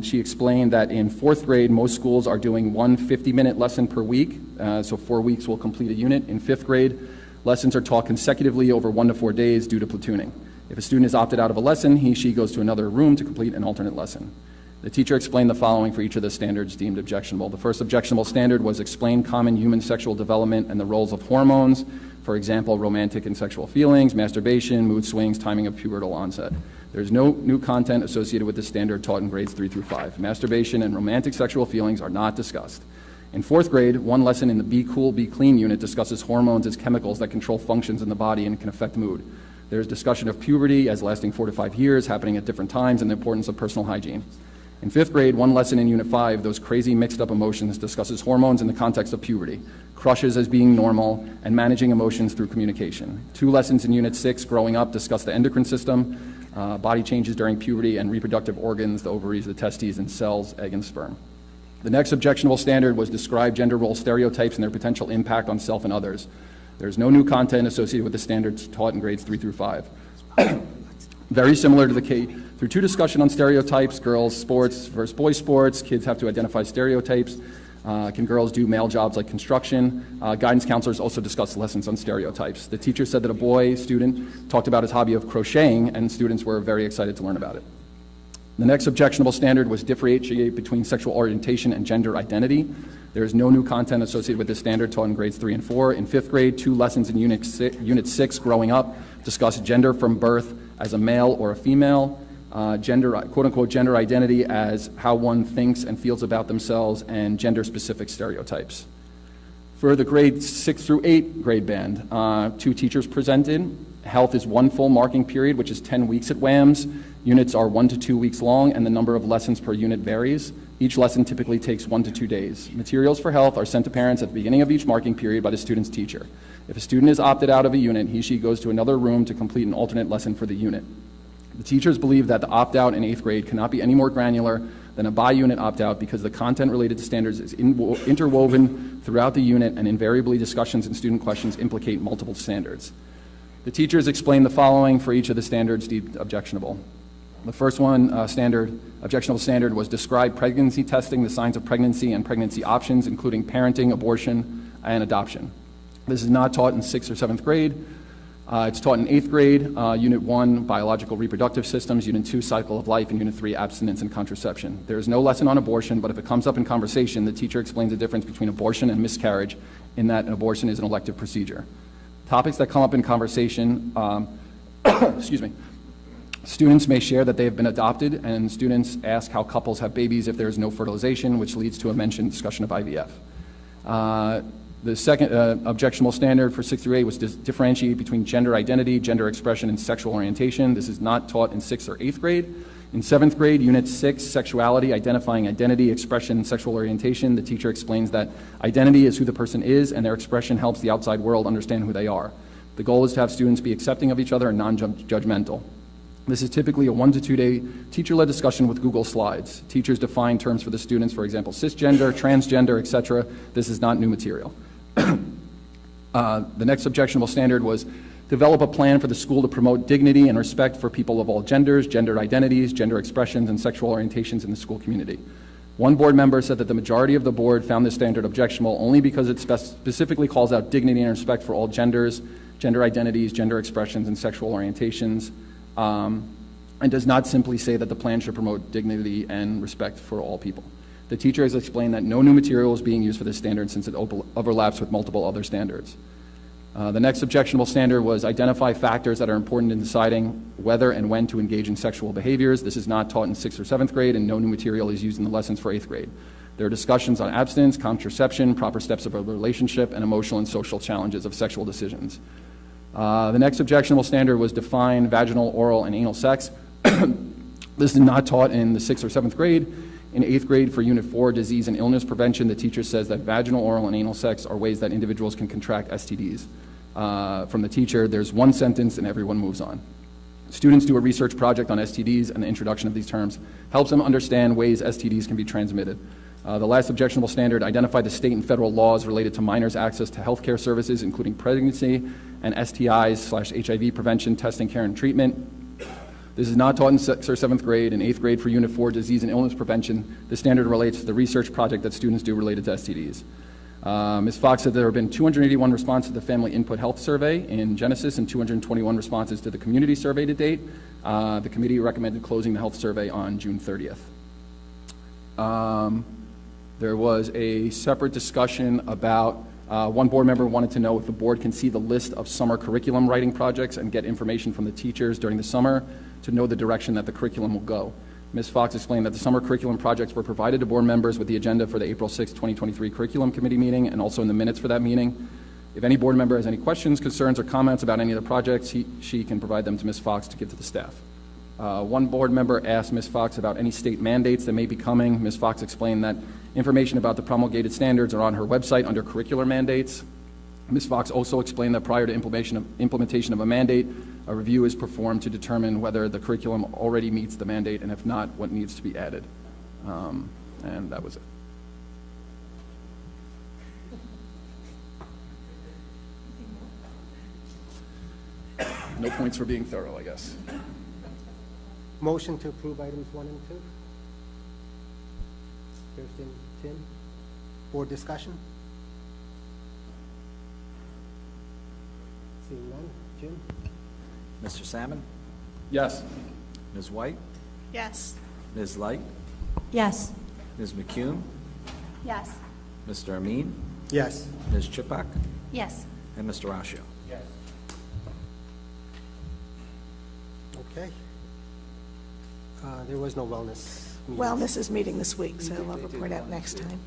She explained that in 4th grade, most schools are doing 1 50-minute lesson per week, so 4 weeks will complete a unit. In 5th grade, lessons are taught consecutively over 1 to 4 days due to platooning. If a student is opted out of a lesson, she goes to another room to complete an alternate lesson. The teacher explained the following for each of the standards deemed objectionable. The first objectionable standard was explain common human sexual development and the roles of hormones, for example, romantic and sexual feelings, masturbation, mood swings, timing of pubertal onset. There's no new content associated with the standard taught in grades 3 through 5. Masturbation and romantic sexual feelings are not discussed. In 4th grade, one lesson in the Be Cool, Be Clean unit discusses hormones as chemicals that control functions in the body and can affect mood. There's discussion of puberty as lasting 4 to 5 years, happening at different times, and the importance of personal hygiene. In 5th grade, one lesson in Unit 5, Those Crazy Mixed Up Emotions, discusses hormones in the context of puberty, crushes as being normal, and managing emotions through communication. 2 lessons in Unit 6, Growing Up, discuss the endocrine system, body changes during puberty, and reproductive organs, the ovaries, the testes, and cells, egg, and sperm. The next objectionable standard was describe gender role stereotypes and their potential impact on self and others. There's no new content associated with the standards taught in grades 3 through 5. Very similar to the K through 2 discussion on stereotypes, girls' sports versus boys' sports. Kids have to identify stereotypes. Can girls do male jobs like construction? Guidance counselors also discussed lessons on stereotypes. The teacher said that a boy student talked about his hobby of crocheting, and students were very excited to learn about it. The next objectionable standard was differentiate between sexual orientation and gender identity. There is no new content associated with this standard taught in grades 3 and 4. In 5th grade, 2 lessons in Unit 6, Growing Up, discuss gender from birth as a male or a female, gender, quote-unquote, gender identity as how one thinks and feels about themselves, and gender-specific stereotypes. For the grades 6 through 8 grade band, 2 teachers presented. Health is 1 full marking period, which is 10 weeks at WAMS. Units are 1 to 2 weeks long, and the number of lessons per unit varies. Each lesson typically takes 1 to 2 days. Materials for health are sent to parents at the beginning of each marking period by the student's teacher. If a student is opted out of a unit, she goes to another room to complete an alternate lesson for the unit. The teachers believe that the opt-out in 8th grade cannot be any more granular than a by-unit opt-out because the content related to standards is interwoven throughout the unit, and invariably discussions and student questions implicate multiple standards. The teachers explained the following for each of the standards deemed objectionable. The first one, objectionable standard, was describe pregnancy testing, the signs of pregnancy and pregnancy options, including parenting, abortion, and adoption. This is not taught in 6th or 7th grade. It's taught in 8th grade, Unit 1, Biological Reproductive Systems, Unit 2, Cycle of Life, and Unit 3, Abstinence and Contraception. There is no lesson on abortion, but if it comes up in conversation, the teacher explains the difference between abortion and miscarriage, in that an abortion is an elective procedure. Topics that come up in conversation, excuse me, students may share that they have been adopted, and students ask how couples have babies if there is no fertilization, which leads to a mentioned discussion of IVF. The second objectionable standard for 6 through 8 was to differentiate between gender identity, gender expression, and sexual orientation. This is not taught in 6th or 8th grade. In 7th grade, Unit 6, Sexuality, Identifying Identity, Expression, and Sexual Orientation, the teacher explains that identity is who the person is, and their expression helps the outside world understand who they are. The goal is to have students be accepting of each other and non-judgmental. This is typically a 1 to 2 day teacher-led discussion with Google Slides. Teachers define terms for the students, for example, cisgender, transgender, etc. This is not new material. The next objectionable standard was develop a plan for the school to promote dignity and respect for people of all genders, gender identities, gender expressions, and sexual orientations in the school community. One board member said that the majority of the board found this standard objectionable only because it specifically calls out dignity and respect for all genders, gender identities, gender expressions, and sexual orientations, and does not simply say that the plan should promote dignity and respect for all people. The teacher has explained that no new material is being used for this standard since it overlaps with multiple other standards. The next objectionable standard was identify factors that are important in deciding whether and when to engage in sexual behaviors. This is not taught in 6th or 7th grade, and no new material is used in the lessons for 8th grade. There are discussions on abstinence, contraception, proper steps of a relationship, and emotional and social challenges of sexual decisions. The next objectionable standard was define vaginal, oral, and anal sex. This is not taught in the 6th or 7th grade. In 8th grade for Unit 4, Disease and Illness Prevention, the teacher says that vaginal, oral, and anal sex are ways that individuals can contract STDs. From the teacher, there's one sentence and everyone moves on. Students do a research project on STDs, and the introduction of these terms helps them understand ways STDs can be transmitted. The last objectionable standard, identify the state and federal laws related to minors' access to healthcare services, including pregnancy and STIs/HIV prevention, testing, care, and treatment. This is not taught in 6th or 7th grade. In 8th grade for Unit 4, Disease and Illness Prevention, the standard relates to the research project that students do related to STDs. Ms. Fox said there have been 281 responses to the Family Input Health Survey in Genesis and 221 responses to the community survey to date. The committee recommended closing the health survey on June 30th. There was a separate discussion about one board member wanted to know if the board can see the list of summer curriculum writing projects and get information from the teachers during the summer to know the direction that the curriculum will go. Ms. Fox explained that the summer curriculum projects were provided to board members with the agenda for the April 6, 2023 Curriculum Committee meeting and also in the minutes for that meeting. If any board member has any questions, concerns, or comments about any of the projects, she can provide them to Ms. Fox to give to the staff. One board member asked Ms. Fox about any state mandates that may be coming. Ms. Fox explained that information about the promulgated standards are on her website under curricular mandates. Ms. Fox also explained that prior to implementation of a mandate, a review is performed to determine whether the curriculum already meets the mandate, and if not, what needs to be added. And that was it. No points for being thorough, I guess. Motion to approve items 1 and 2. Kirsten, Tim, board discussion? Seeing none. Jim? Mr. Salmon? Yes. Ms. White? Yes. Ms. Light? Yes. Ms. McCune? Yes. Mr. Amin? Yes. Ms. Chipak? Yes. And Mr. Ascio? Okay. There was no wellness meeting. Wellness is meeting this week, so I'll report out next time.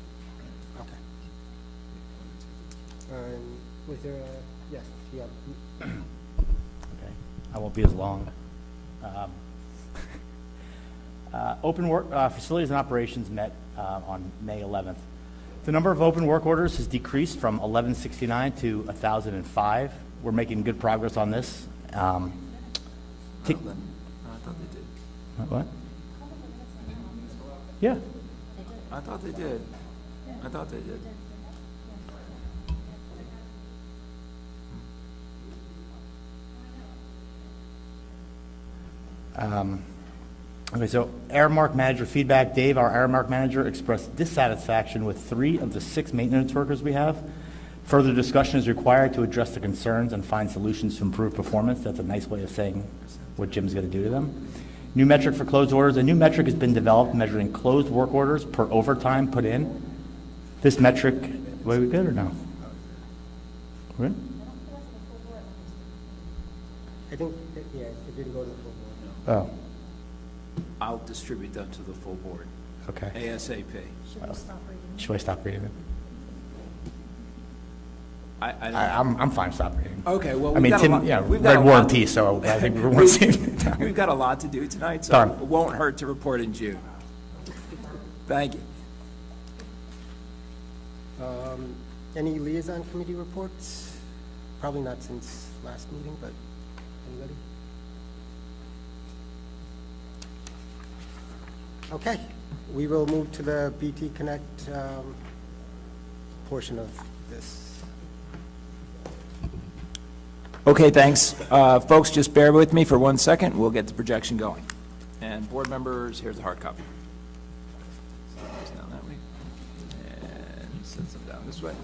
Okay. Was there a, yes, you have, Okay, I won't be as long. Open work, facilities and operations met on May 11th. The number of open work orders has decreased from 1169 to 1,005. We're making good progress on this. I thought they did. What? Yeah. I thought they did. I thought they did. Okay, so Aramark manager feedback. Dave, our Aramark manager, expressed dissatisfaction with 3 of the 6 maintenance workers we have. Further discussion is required to address the concerns and find solutions to improve performance. That's a nice way of saying what Jim's going to do to them. New metric for closed orders. A new metric has been developed measuring closed work orders per overtime put in. This metric, were we good or no? We're good? I think, yeah, it didn't go to the full board. Oh, I'll distribute them to the full board, okay. ASAP. Should I stop reading it? I don't. I'm fine, stop reading. Okay, well, I we've mean, got a Tim, lot- yeah, we've got read a War lot and to- Peace, so I think we're one same time. We've got a lot to do tonight, so Darn. it won't hurt to report in June. Thank you. Any liaison committee reports? Probably not since last meeting, but anybody? Okay, we will move to the BT Connect portion of this. Okay, thanks. Folks, just bear with me for 1 second. We'll get the projection going. And board members, here's a hard copy. Slides down that way. And sets them down this way.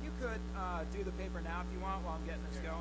You could do the paper now if you want while I'm getting this going.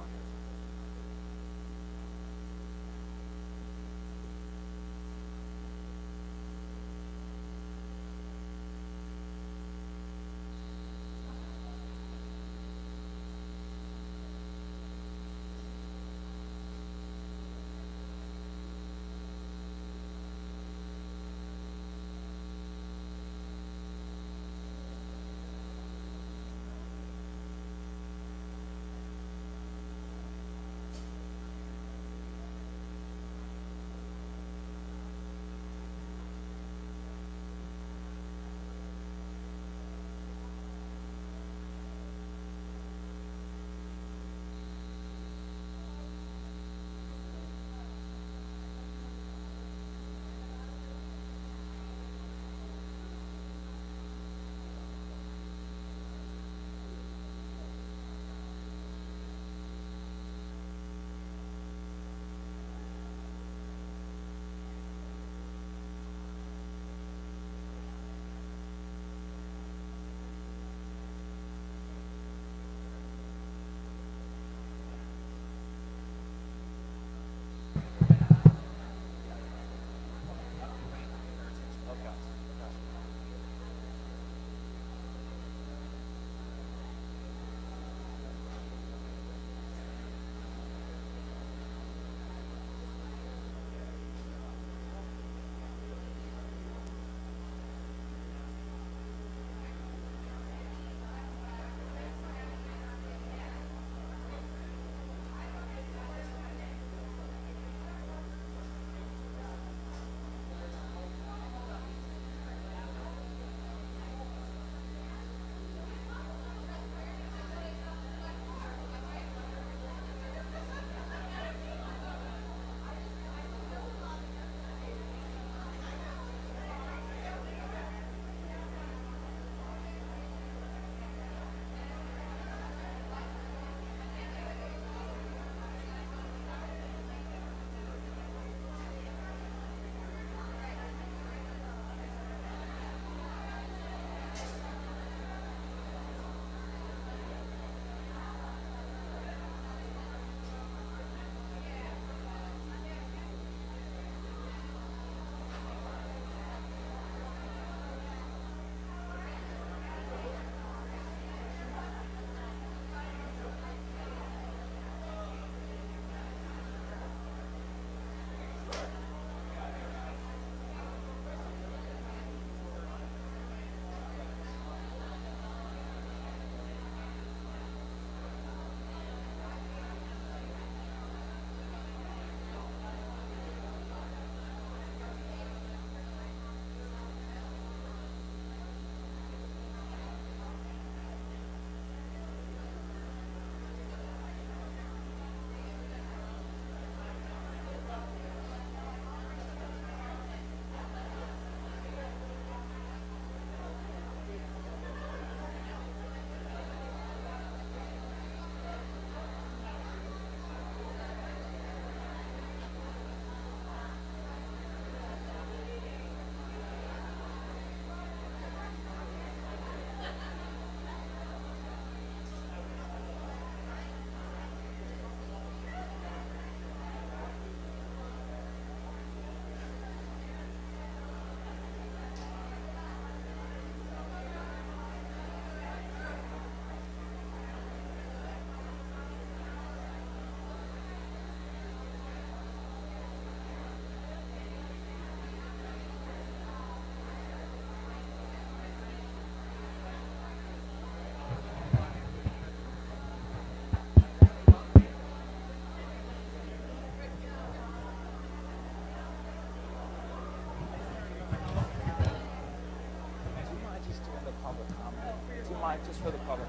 public comment? Do you mind just for the public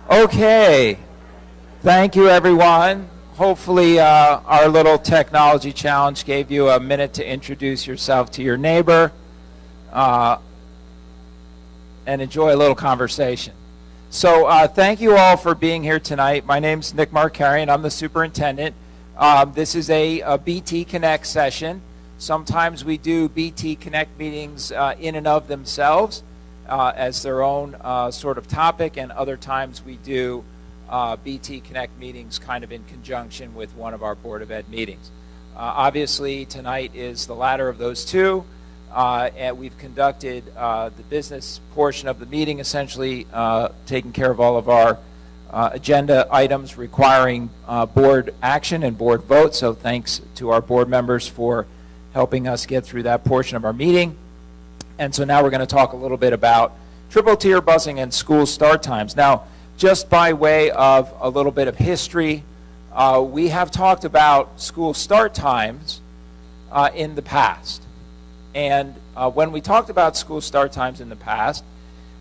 comment? Okay. Thank you, everyone. Hopefully, our little technology challenge gave you a minute to introduce yourself to your neighbor and enjoy a little conversation. So thank you all for being here tonight. My name's Nick Markarian. I'm the superintendent. This is a BT Connect session. Sometimes we do BT Connect meetings in and of themselves as their own sort of topic, and other times we do BT Connect meetings kind of in conjunction with one of our Board of Ed meetings. Obviously, tonight is the latter of those two, and we've conducted the business portion of the meeting, essentially taking care of all of our agenda items requiring board action and board vote. So thanks to our board members for helping us get through that portion of our meeting. And so now we're going to talk a little bit about triple tier busing and school start times. Now, just by way of a little bit of history, we have talked about school start times in the past. And when we talked about school start times in the past,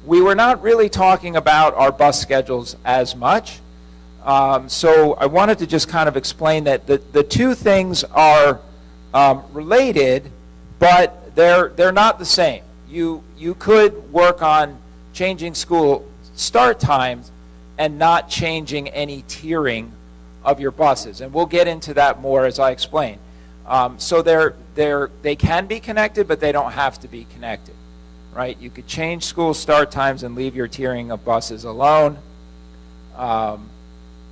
we were not really talking about our bus schedules as much. So I wanted to just kind of explain that the two things are related, but they're not the same. You could work on changing school start times and not changing any tiering of your buses. And we'll get into that more as I explain. So they can be connected, but they don't have to be connected, right? You could change school start times and leave your tiering of buses alone.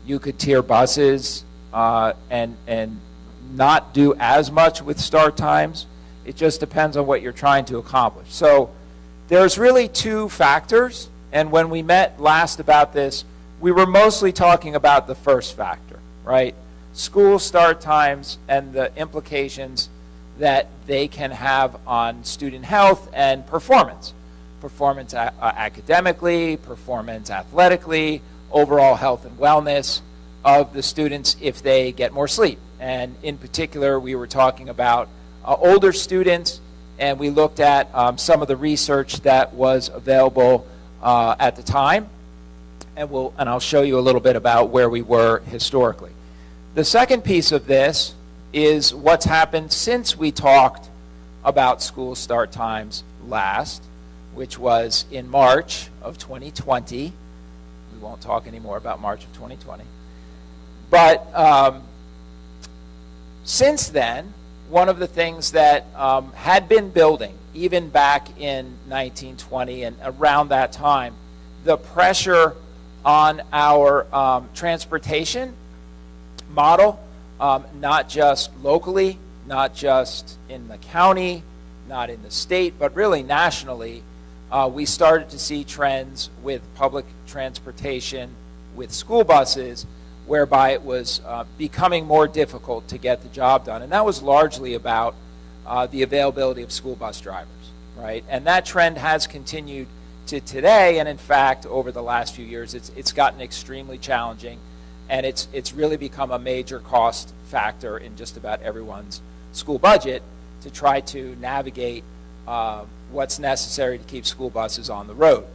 You could tier buses and not do as much with start times. It just depends on what you're trying to accomplish. So there's really two factors, and when we met last about this, we were mostly talking about the first factor, right? School start times and the implications that they can have on student health and performance. Performance academically, performance athletically, overall health and wellness of the students if they get more sleep. And in particular, we were talking about older students, and we looked at some of the research that was available at the time, and I'll show you a little bit about where we were historically. The second piece of this is what's happened since we talked about school start times last, which was in March of 2020. We won't talk anymore about March of 2020. But since then, one of the things that had been building, even back in 1920 and around that time, the pressure on our transportation model, not just locally, not just in the county, not in the state, but really nationally, we started to see trends with public transportation, with school buses, whereby it was becoming more difficult to get the job done. And that was largely about the availability of school bus drivers, right? And that trend has continued to today, and in fact, over the last few years, it's gotten extremely challenging, and it's really become a major cost factor in just about everyone's school budget to try to navigate what's necessary to keep school buses on the road.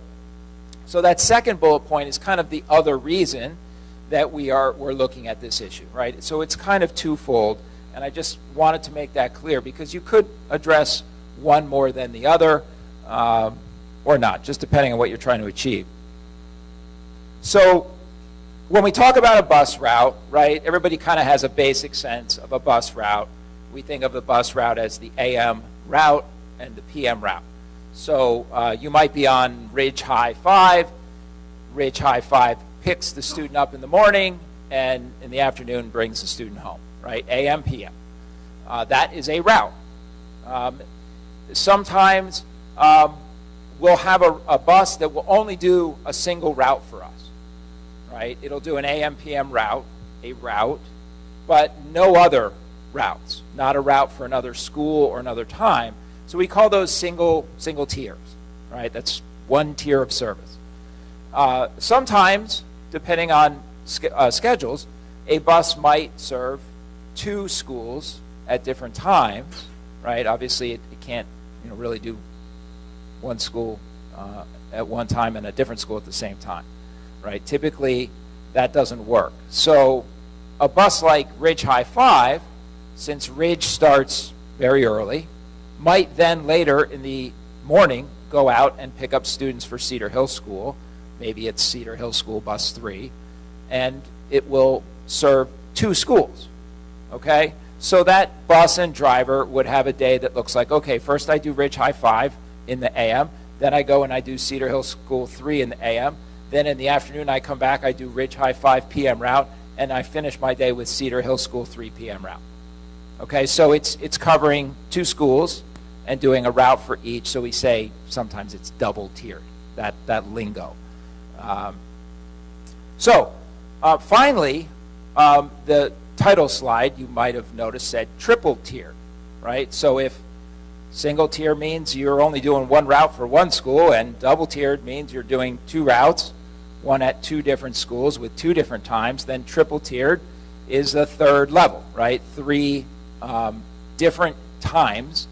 So that second bullet point is kind of the other reason that we're looking at this issue, right? So it's kind of twofold, and I just wanted to make that clear because you could address one more than the other, or not, just depending on what you're trying to achieve. So when we talk about a bus route, right, everybody kind of has a basic sense of a bus route. We think of the bus route as the AM route and the PM route. So you might be on Ridge High 5. Ridge High 5 picks the student up in the morning and in the afternoon brings the student home, right? AM, PM. That is a route. Sometimes we'll have a bus that will only do a single route for us, right? It'll do an AM, PM route, but no other routes, not a route for another school or another time. So we call those single tiers, right? That's one tier of service. Sometimes, depending on schedules, a bus might serve two schools at different times, right? Obviously, it can't really do one school at one time and a different school at the same time, right? Typically, that doesn't work. So a bus like Ridge High 5, since Ridge starts very early, might then later in the morning go out and pick up students for Cedar Hill School. Maybe it's Cedar Hill School Bus 3, and it will serve 2 schools, okay? So that bus and driver would have a day that looks like, okay, first I do Ridge High 5 in the AM, then I go and I do Cedar Hill School 3 in the AM, then in the afternoon I come back, I do Ridge High 5 PM route, and I finish my day with Cedar Hill School 3 PM route. Okay, so it's covering 2 schools and doing a route for each, so we say sometimes it's double tiered, that lingo. Finally, the title slide you might have noticed said triple tier, right? So if single tier means you're only doing 1 route for 1 school, and double tiered means you're doing 2 routes, one at 2 different schools with 2 different times, then triple tiered is the 3rd level, right? 3 different times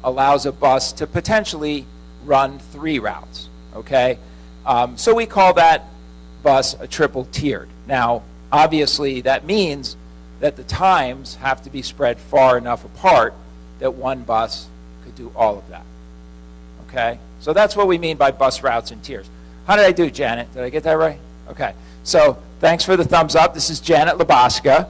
allows a bus to potentially run 3 routes, okay? So we call that bus a triple tiered. Now, obviously, that means that the times have to be spread far enough apart that one bus could do all of that, okay? So that's what we mean by bus routes and tiers. How did I do, Janet? Did I get that right? Okay. So thanks for the thumbs up. This is Janet Labaska.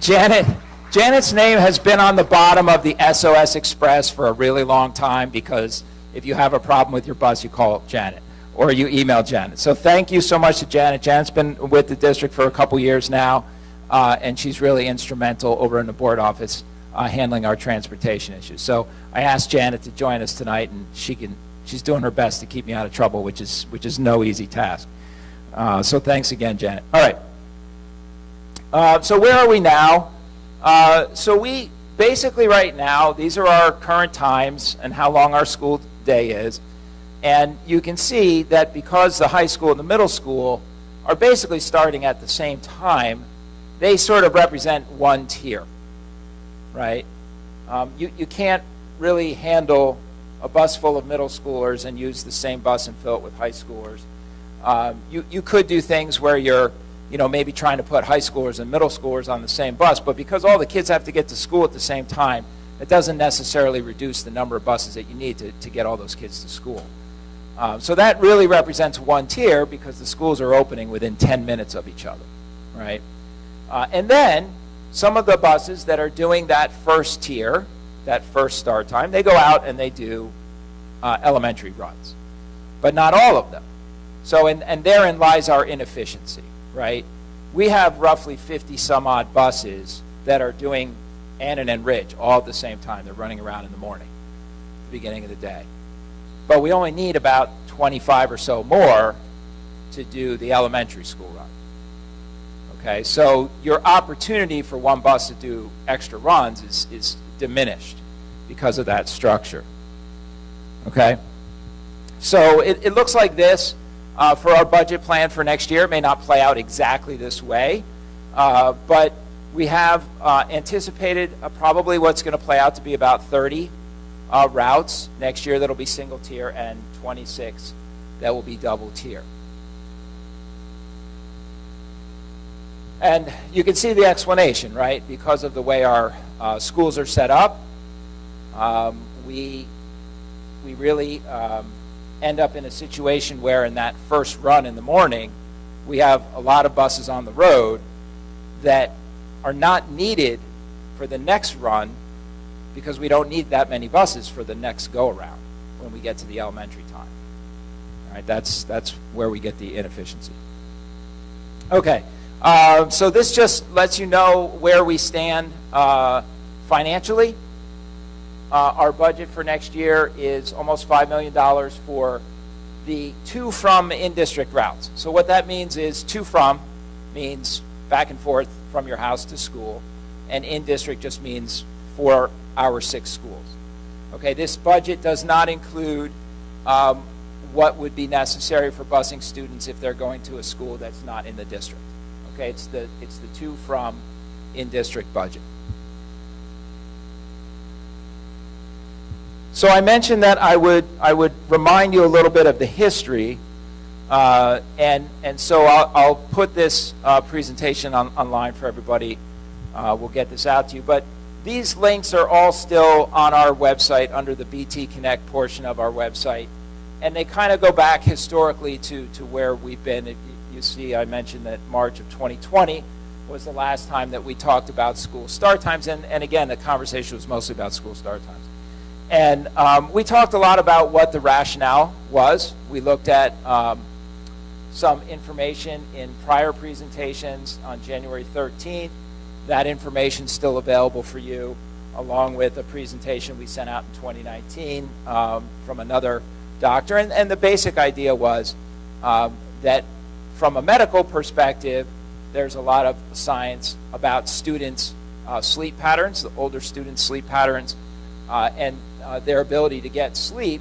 Janet's name has been on the bottom of the SOS Express for a really long time, because if you have a problem with your bus, you call Janet or you email Janet. So thank you so much to Janet. Janet's been with the district for a couple years now, and she's really instrumental over in the board office handling our transportation issues. So I asked Janet to join us tonight, and she's doing her best to keep me out of trouble, which is no easy task. So thanks again, Janet. All right. So where are we now? So we basically right now, these are our current times and how long our school day is. And you can see that because the high school and the middle school are basically starting at the same time, they sort of represent one tier, right? You can't really handle a bus full of middle schoolers and use the same bus and fill it with high schoolers. You could do things where you're maybe trying to put high schoolers and middle schoolers on the same bus, but because all the kids have to get to school at the same time, it doesn't necessarily reduce the number of buses that you need to get all those kids to school. So that really represents one tier, because the schools are opening within 10 minutes of each other, right? And then some of the buses that are doing that first tier, that first start time, they go out and they do elementary runs, but not all of them. So, and therein lies our inefficiency, right? We have roughly 50 some odd buses that are doing Annan and Ridge all at the same time. They're running around in the morning, the beginning of the day. But we only need about 25 or so more to do the elementary school run. Okay, so your opportunity for one bus to do extra runs is diminished because of that structure. Okay, so it looks like this for our budget plan for next year. It may not play out exactly this way, but we have anticipated probably what's going to play out to be about 30 routes next year that'll be single tier, and 26 that will be double tier. And you can see the explanation, right? Because of the way our schools are set up, we really end up in a situation where in that first run in the morning, we have a lot of buses on the road that are not needed for the next run, because we don't need that many buses for the next go-around when we get to the elementary time. All right, that's where we get the inefficiency. Okay, so this just lets you know where we stand financially. Our budget for next year is almost $5 million for the to from in-district routes. So what that means is to from means back and forth from your house to school, and in-district just means for our 6 schools. Okay, this budget does not include what would be necessary for busing students if they're going to a school that's not in the district. Okay, it's the to from in-district budget. So I mentioned that I would remind you a little bit of the history, and so I'll put this presentation online for everybody. We'll get this out to you. But these links are all still on our website under the BT Connect portion of our website, and they kind of go back historically to where we've been. You see, I mentioned that March of 2020 was the last time that we talked about school start times, and again, the conversation was mostly about school start times. And we talked a lot about what the rationale was. We looked at some information in prior presentations on January 13th. That information is still available for you, along with a presentation we sent out in 2019 from another doctor. And the basic idea was that from a medical perspective, there's a lot of science about students' sleep patterns, the older students' sleep patterns, and their ability to get sleep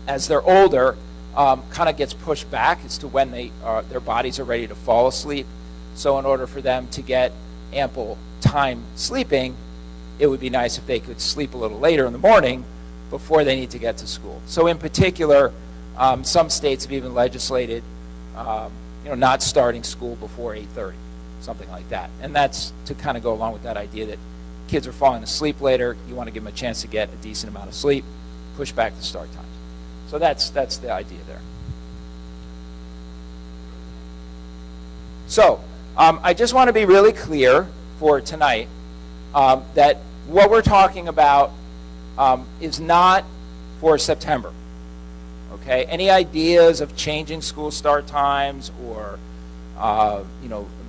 as they're older kind of gets pushed back as to when their bodies are ready to fall asleep. So in order for them to get ample time sleeping, it would be nice if they could sleep a little later in the morning before they need to get to school. So in particular, some states have even legislated not starting school before 8:30, something like that. And that's to kind of go along with that idea that kids are falling asleep later, you want to give them a chance to get a decent amount of sleep, push back the start times. So that's the idea there. So I just want to be really clear for tonight that what we're talking about is not for September. Okay? Any ideas of changing school start times or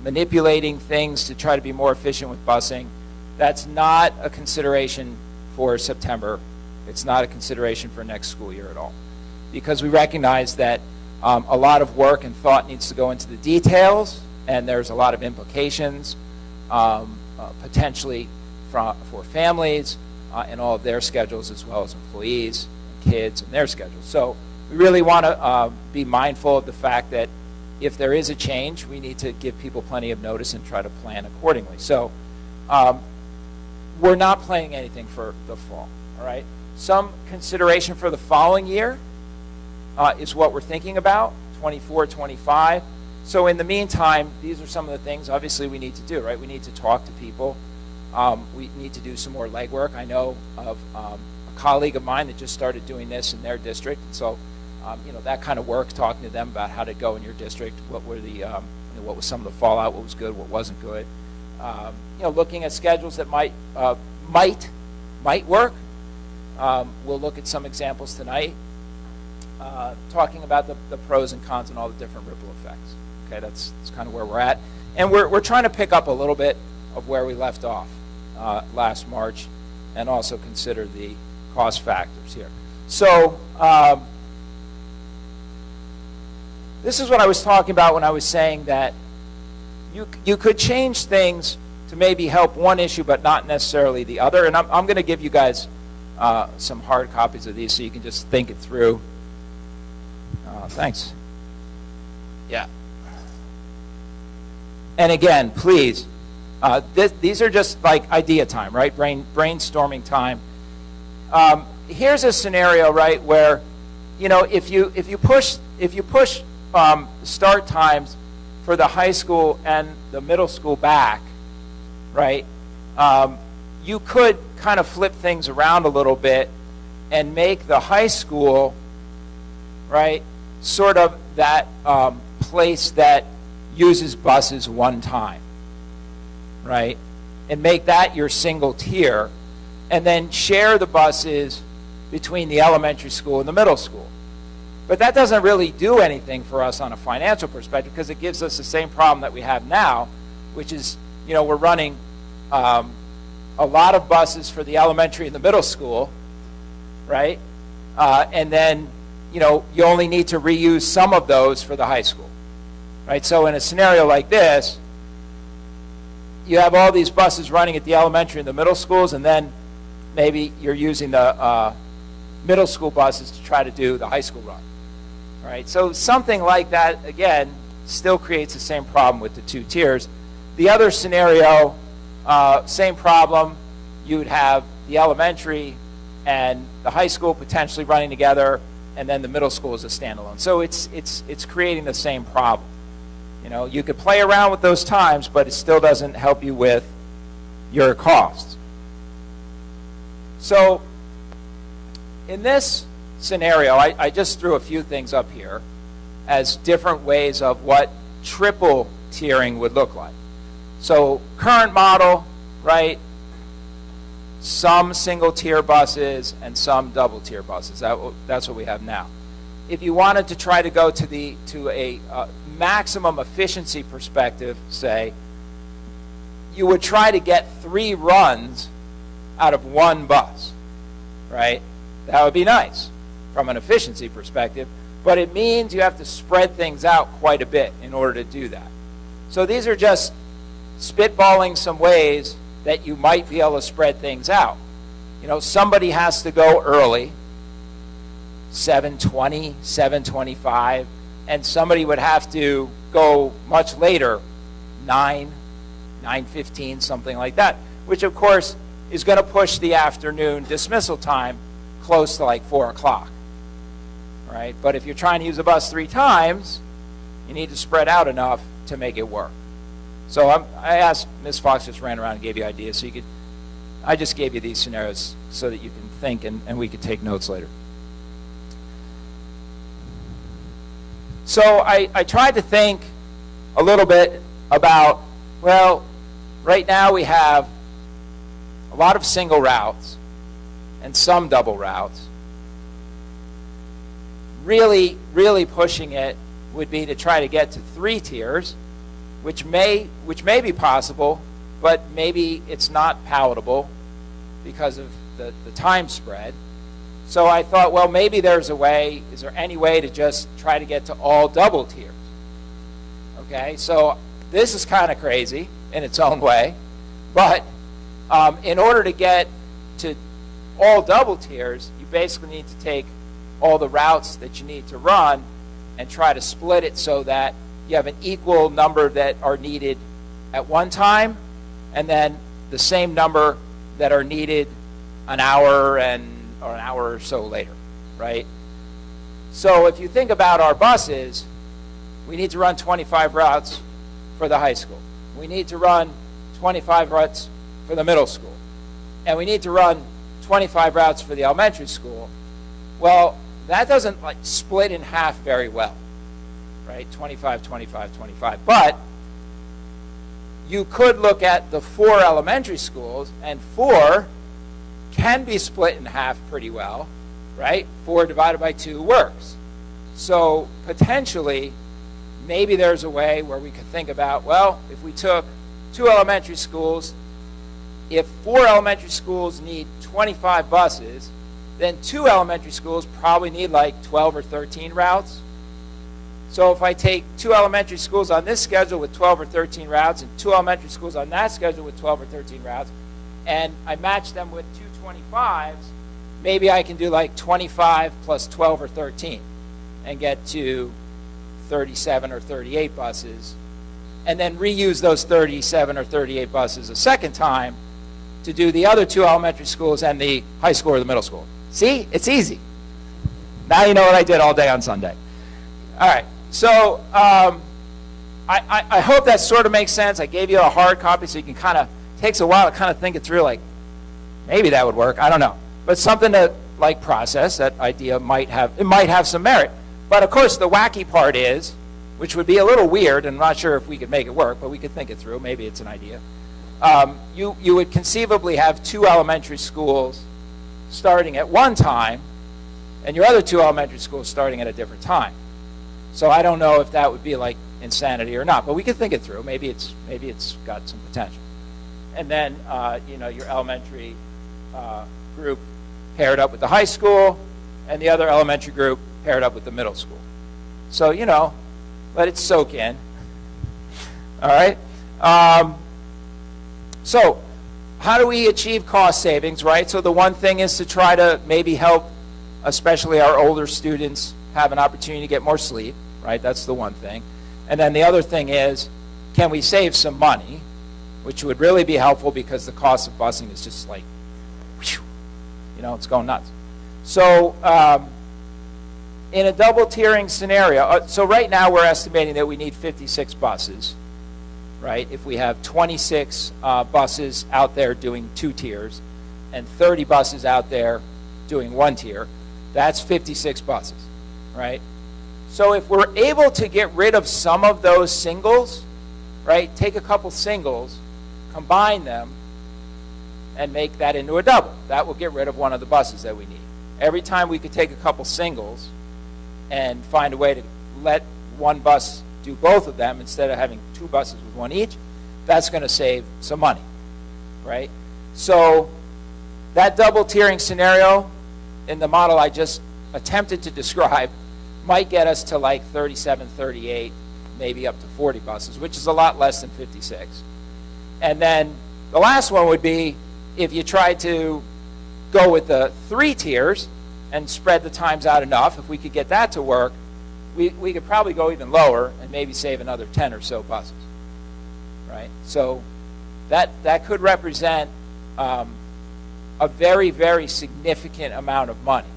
manipulating things to try to be more efficient with busing, that's not a consideration for September. It's not a consideration for next school year at all. Because we recognize that a lot of work and thought needs to go into the details, and there's a lot of implications potentially for families and all of their schedules, as well as employees and kids and their schedules. So we really want to be mindful of the fact that if there is a change, we need to give people plenty of notice and try to plan accordingly. So we're not planning anything for the fall, all right? Some consideration for the following year is what we're thinking about, 24, 25. So in the meantime, these are some of the things obviously we need to do, right? We need to talk to people. We need to do some more legwork. I know of a colleague of mine that just started doing this in their district. And so, that kind of work, talking to them about how to go in your district, what were the, what was some of the fallout, what was good, what wasn't good. Looking at schedules that might work. We'll look at some examples tonight, talking about the pros and cons and all the different ripple effects. Okay, that's kind of where we're at. And we're trying to pick up a little bit of where we left off last March and also consider the cost factors here. So this is what I was talking about when I was saying that you could change things to maybe help one issue but not necessarily the other. And I'm going to give you guys some hard copies of these so you can just think it through. Thanks. Yeah. And again, please, these are just like idea time, right? Brainstorming time. Here's a scenario, right, where if you push start times for the high school and the middle school back, right? You could kind of flip things around a little bit and make the high school, right, sort of that place that uses buses one time, right? And make that your single tier, and then share the buses between the elementary school and the middle school. But that doesn't really do anything for us on a financial perspective because it gives us the same problem that we have now, which is, we're running a lot of buses for the elementary and the middle school, right? And then, you only need to reuse some of those for the high school, right? So in a scenario like this, you have all these buses running at the elementary and the middle schools, and then maybe you're using the middle school buses to try to do the high school run, right? So something like that, again, still creates the same problem with the two tiers. The other scenario, same problem, you would have the elementary and the high school potentially running together, and then the middle school is a standalone. So it's creating the same problem. You know, you could play around with those times, but it still doesn't help you with your costs. So in this scenario, I just threw a few things up here as different ways of what triple tiering would look like. So current model, right? Some single tier buses and some double tier buses. That's what we have now. If you wanted to try to go to a maximum efficiency perspective, say, you would try to get 3 runs out of 1 bus, right? That would be nice from an efficiency perspective, but it means you have to spread things out quite a bit in order to do that. So these are just spitballing some ways that you might be able to spread things out. You know, somebody has to go early, 7:20, 7:25, and somebody would have to go much later, 9, 9:15, something like that, which of course is going to push the afternoon dismissal time close to like 4 o'clock, right? But if you're trying to use a bus 3 times, you need to spread out enough to make it work. So I asked, Ms. Fox just ran around and gave you ideas, so you could, I just gave you these scenarios so that you can think and we could take notes later. So I tried to think a little bit about, well, right now we have a lot of single routes and some double routes. Really, really pushing it would be to try to get to 3 tiers, which may be possible, but maybe it's not palatable because of the time spread. So I thought, well, maybe there's a way. Is there any way to just try to get to all double tiers? Okay, so this is kind of crazy in its own way, but in order to get to all double tiers, you basically need to take all the routes that you need to run and try to split it so that you have an equal number that are needed at one time, and then the same number that are needed an hour or so later, right? So if you think about our buses, we need to run 25 routes for the high school. We need to run 25 routes for the middle school. And we need to run 25 routes for the elementary school. Well, that doesn't like split in half very well, right? 25, 25, 25. But you could look at the 4 elementary schools, and 4 can be split in half pretty well, right? 4 divided by 2 works. So potentially, maybe there's a way where we could think about, well, if we took 2 elementary schools, if 4 elementary schools need 25 buses, then 2 elementary schools probably need like 12 or 13 routes. So if I take 2 elementary schools on this schedule with 12 or 13 routes and 2 elementary schools on that schedule with 12 or 13 routes, and I match them with 2 25s, maybe I can do like 25 plus 12 or 13 and get to 37 or 38 buses, and then reuse those 37 or 38 buses a second time to do the other 2 elementary schools and the high school or the middle school. See? It's easy. Now you know what I did all day on Sunday. All right. So I hope that sort of makes sense. I gave you a hard copy so you can kind of, takes a while to kind of think it through, like, maybe that would work. I don't know. But something to, like, process. That idea might have some merit. But, of course, the wacky part is, which would be a little weird, and I'm not sure if we could make it work, but we could think it through. Maybe it's an idea. You would conceivably have 2 elementary schools starting at one time, and your other 2 elementary schools starting at a different time. So I don't know if that would be like insanity or not, but we could think it through. Maybe it's got some potential. And then your elementary group paired up with the high school, and the other elementary group paired up with the middle school. So let it soak in. All right. So how do we achieve cost savings, right? So the one thing is to try to maybe help, especially our older students, have an opportunity to get more sleep, right? That's the one thing. And then the other thing is, can we save some money, which would really be helpful because the cost of busing is just like, whew. It's going nuts. So in a double tiering scenario, so right now we're estimating that we need 56 buses, right? If we have 26 buses out there doing 2 tiers and 30 buses out there doing 1 tier, that's 56 buses, right? So if we're able to get rid of some of those singles, right, take a couple singles, combine them, and make that into a double, that will get rid of one of the buses that we need. Every time we could take a couple singles and find a way to let one bus do both of them instead of having 2 buses with 1 each, that's going to save some money, right? So that double tiering scenario in the model I just attempted to describe might get us to like 37, 38, maybe up to 40 buses, which is a lot less than 56. And then the last one would be if you try to go with the 3 tiers and spread the times out enough, if we could get that to work, we could probably go even lower and maybe save another 10 or so buses, right? So that could represent a very, very significant amount of money.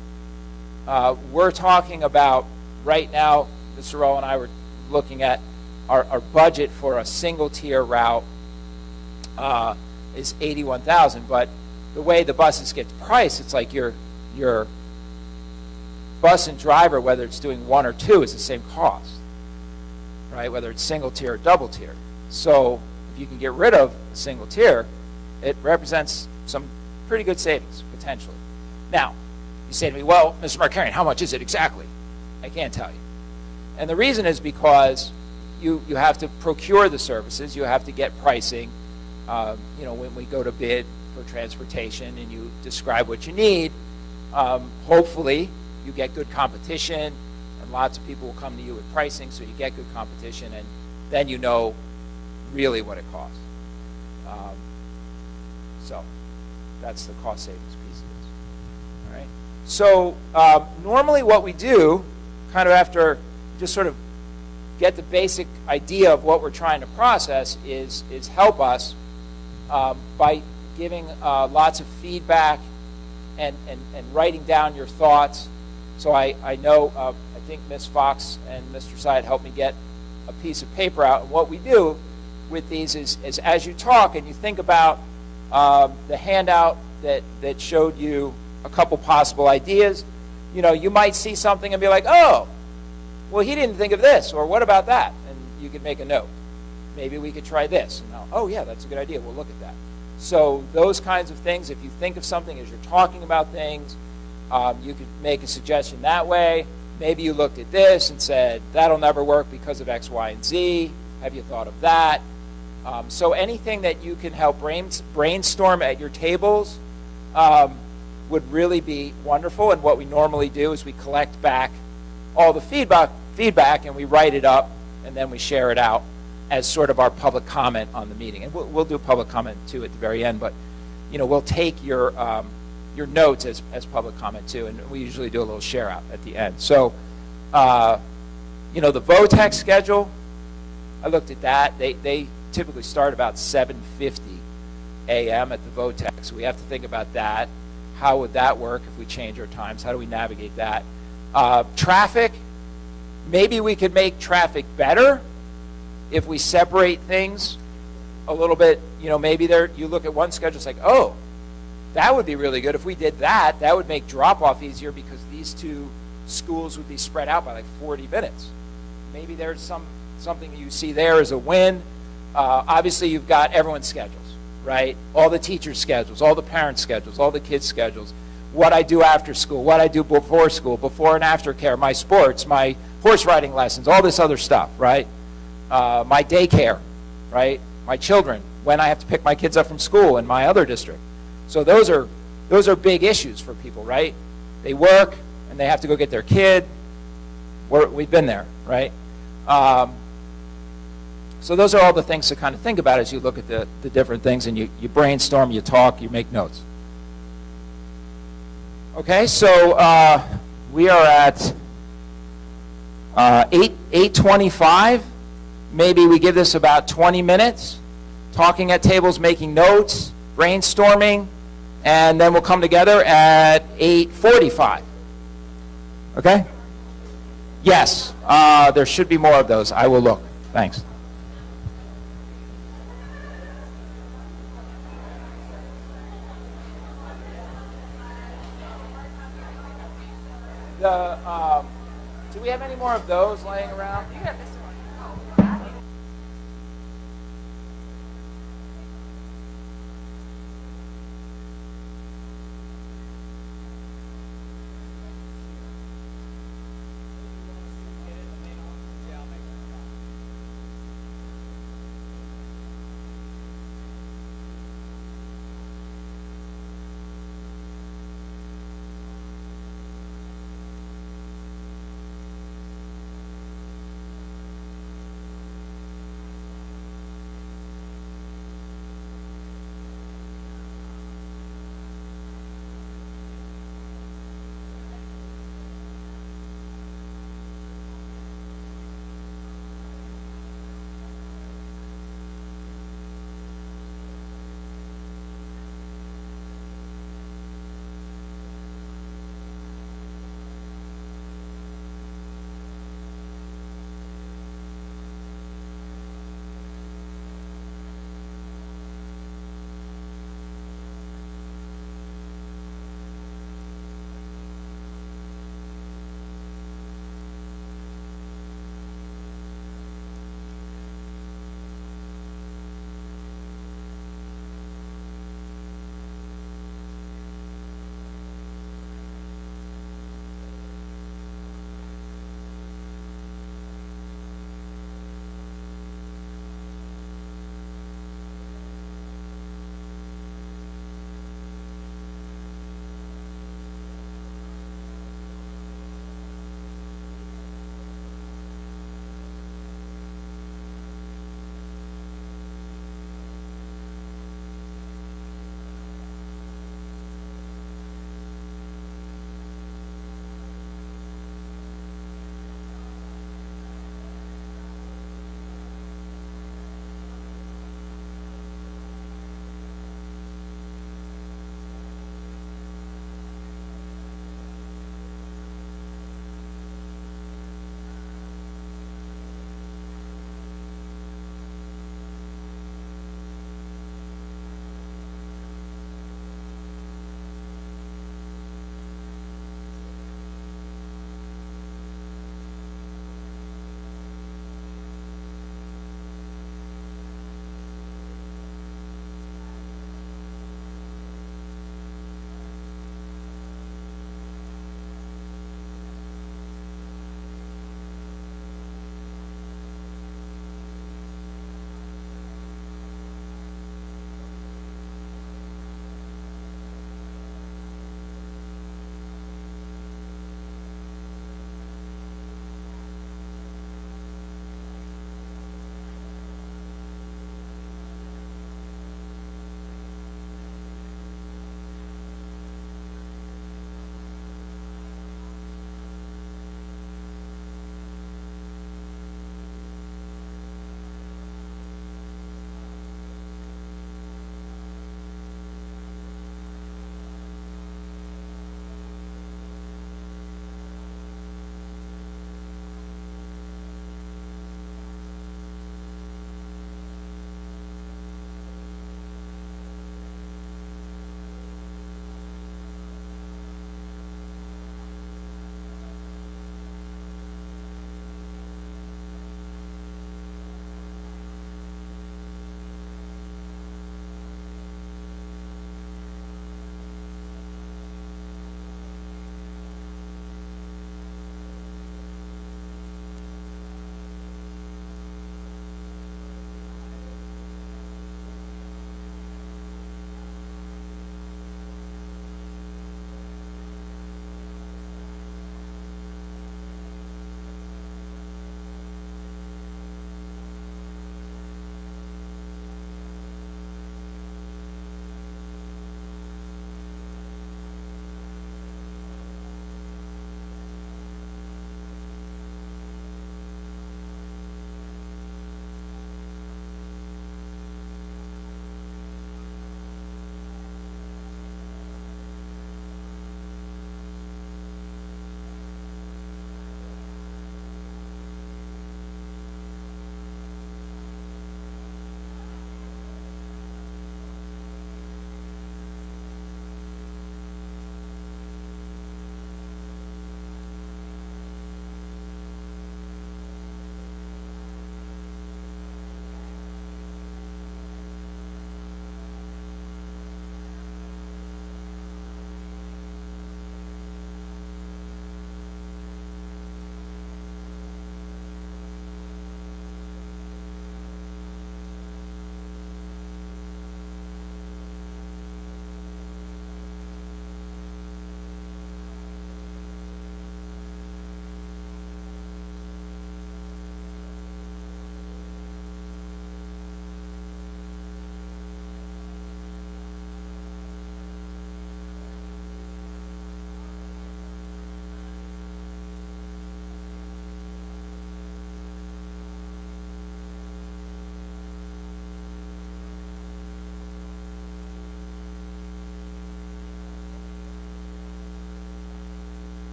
We're talking about, right now, Mr. Rowe and I were looking at our budget for a single tier route is $81,000, but the way the buses get priced, it's like your bus and driver, whether it's doing 1 or 2, is the same cost, right? Whether it's single tier or double tier. So if you can get rid of a single tier, it represents some pretty good savings, potentially. Now, you say to me, well, Mr. Markarian, how much is it exactly? I can't tell you. And the reason is because you have to procure the services, you have to get pricing. When we go to bid for transportation and you describe what you need, hopefully you get good competition and lots of people will come to you with pricing, so you get good competition, and then you know really what it costs. So that's the cost savings piece of this. All right. So normally what we do, kind of after just sort of get the basic idea of what we're trying to process, is help us by giving lots of feedback and writing down your thoughts. So I know, I think Ms. Fox and Mr. Syed helped me get a piece of paper out. And what we do with these is as you talk and you think about the handout that showed you a couple possible ideas, you might see something and be like, oh, well, he didn't think of this, or what about that? And you could make a note. Maybe we could try this. And oh, yeah, that's a good idea. We'll look at that. So those kinds of things, if you think of something as you're talking about things, you could make a suggestion that way. Maybe you looked at this and said, that'll never work because of X, Y, and Z. Have you thought of that? So anything that you can help brainstorm at your tables would really be wonderful. And what we normally do is we collect back all the feedback and we write it up, and then we share it out as sort of our public comment on the meeting. And we'll do public comment too at the very end, but we'll take your notes as public comment too, and we usually do a little share out at the end. So the VOTEC schedule, I looked at that. They typically start about 7:50 a.m. at the VOTEC, so we have to think about that. How would that work if we change our times? How do we navigate that? Traffic, maybe we could make traffic better if we separate things a little bit. Maybe you look at one schedule, it's like, oh, that would be really good. If we did that, that would make drop-off easier because these 2 schools would be spread out by like 40 minutes. Maybe there's something you see there as a win. Obviously, you've got everyone's schedules, right? All the teachers' schedules, all the parents' schedules, all the kids' schedules. What I do after school, what I do before school, before and after care, my sports, my horse riding lessons, all this other stuff, right? My daycare, right? My children, when I have to pick my kids up from school in my other district. So those are big issues for people, right? They work and they have to go get their kid. We've been there, right? So those are all the things to kind of think about as you look at the different things, and you brainstorm, you talk, you make notes. Okay, so we are at 8:25. Maybe we give this about 20 minutes, talking at tables, making notes, brainstorming, and then we'll come together at 8:45. Okay? Yes, there should be more of those. I will look. Thanks. Do we have any more of those laying around?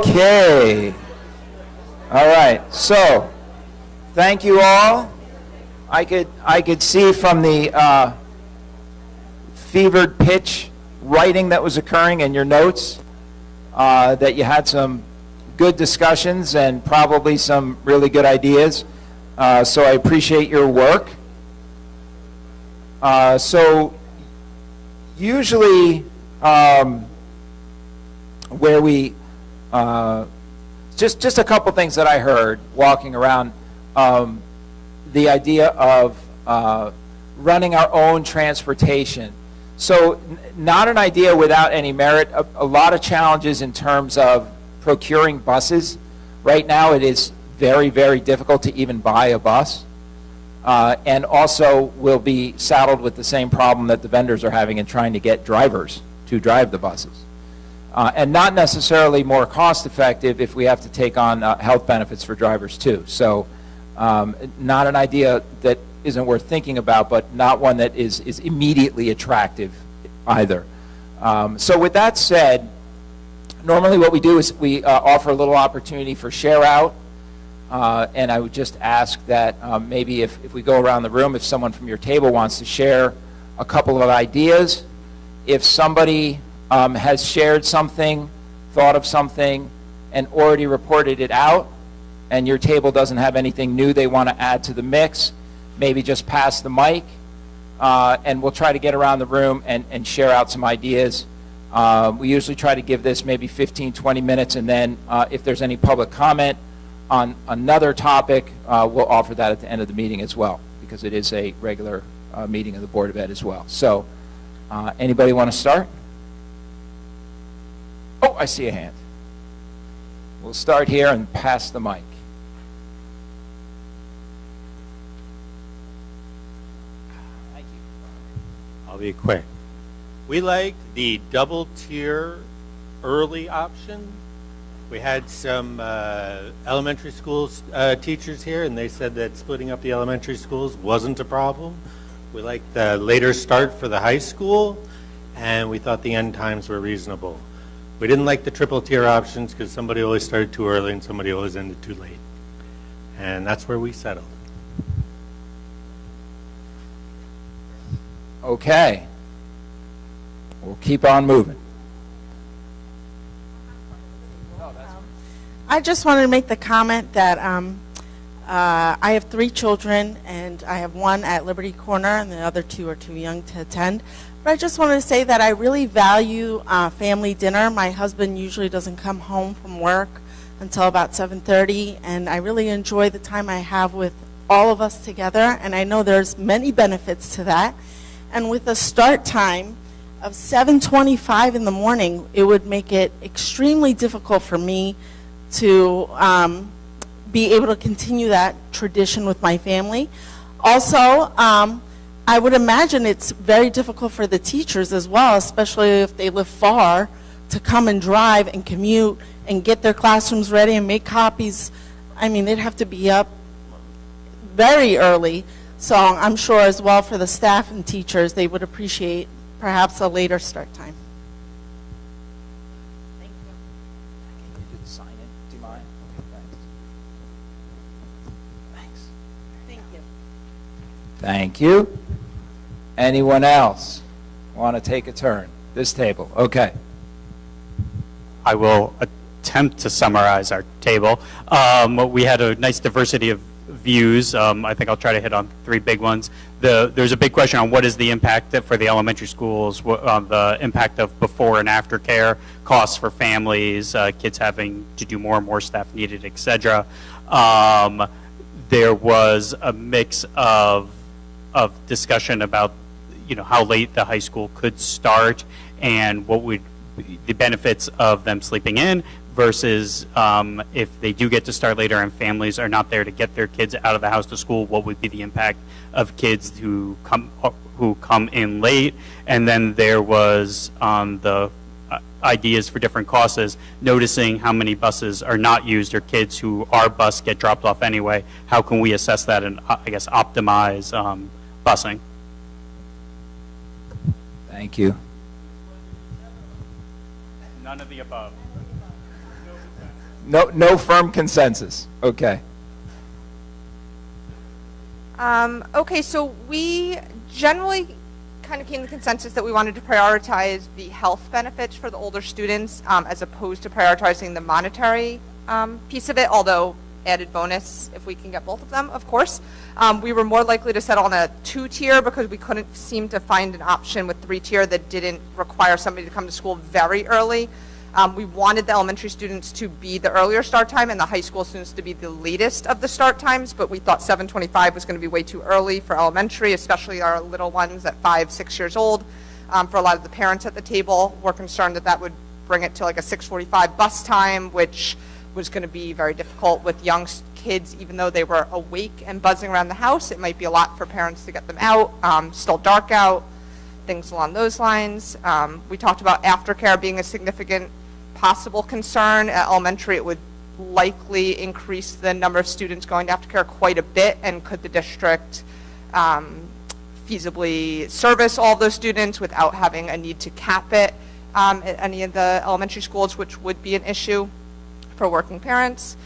Okay. All right, so, thank you all. I could see from the fevered pitch writing that was occurring in your notes that you had some good discussions and probably some really good ideas. So I appreciate your work. So usually where we, just a couple things that I heard walking around, the idea of running our own transportation. So not an idea without any merit. A lot of challenges in terms of procuring buses. Right now it is very, very difficult to even buy a bus. And also we'll be saddled with the same problem that the vendors are having in trying to get drivers to drive the buses. And not necessarily more cost effective if we have to take on health benefits for drivers too. So not an idea that isn't worth thinking about, but not one that is immediately attractive either. So with that said, normally what we do is we offer a little opportunity for share out. And I would just ask that maybe if we go around the room, if someone from your table wants to share a couple of ideas, if somebody has shared something, thought of something, and already reported it out, and your table doesn't have anything new they want to add to the mix, maybe just pass the mic, and we'll try to get around the room and share out some ideas. We usually try to give this maybe 15, 20 minutes, and then if there's any public comment on another topic, we'll offer that at the end of the meeting as well, because it is a regular meeting of the Board of Ed as well. So anybody want to start? Oh, I see a hand. We'll start here and pass the mic. I'll be quick. We like the double tier early option. We had some elementary schools teachers here, and they said that splitting up the elementary schools wasn't a problem. We like the later start for the high school, and we thought the end times were reasonable. We didn't like the triple tier options because somebody always started too early and somebody always ended too late. And that's where we settled. Okay. We'll keep on moving. I just wanted to make the comment that I have 3 children, and I have one at Liberty Corner, and the other 2 are too young to attend. But I just wanted to say that I really value family dinner. My husband usually doesn't come home from work until about 7:30, and I really enjoy the time I have with all of us together, and I know there's many benefits to that. And with a start time of 7:25 in the morning, it would make it extremely difficult for me to be able to continue that tradition with my family. Also, I would imagine it's very difficult for the teachers as well, especially if they live far, to come and drive and commute and get their classrooms ready and make copies. I mean, they'd have to be up very early. So I'm sure as well for the staff and teachers, they would appreciate perhaps a later start time. Thank you. You did sign it. Do you mind? Thanks. Thank you. Thank you. Anyone else want to take a turn? This table. Okay. I will attempt to summarize our table. We had a nice diversity of views. I think I'll try to hit on 3 big ones. There's a big question on what is the impact for the elementary schools, the impact of before and after care, costs for families, kids having to do more and more, staff needed, etc. There was a mix of discussion about how late the high school could start and what would the benefits of them sleeping in versus if they do get to start later and families are not there to get their kids out of the house to school, what would be the impact of kids who come in late. And then there was the ideas for different costs, noticing how many buses are not used or kids who are bused get dropped off anyway. How can we assess that and I guess optimize busing? Thank you. None of the above. No firm consensus. Okay. Okay, so we generally kind of came to the consensus that we wanted to prioritize the health benefits for the older students as opposed to prioritizing the monetary piece of it, although added bonus if we can get both of them, of course. We were more likely to settle on a 2-tier because we couldn't seem to find an option with 3-tier that didn't require somebody to come to school very early. We wanted the elementary students to be the earlier start time and the high school students to be the latest of the start times, but we thought 7:25 was going to be way too early for elementary, especially our little ones at 5, 6 years old. For a lot of the parents at the table, were concerned that that would bring it to like a 6:45 bus time, which was going to be very difficult with young kids, even though they were awake and buzzing around the house. It might be a lot for parents to get them out, still dark out, things along those lines. We talked about aftercare being a significant possible concern. At elementary, it would likely increase the number of students going to aftercare quite a bit, and could the district feasibly service all those students without having a need to cap it at any of the elementary schools, which would be an issue for working parents.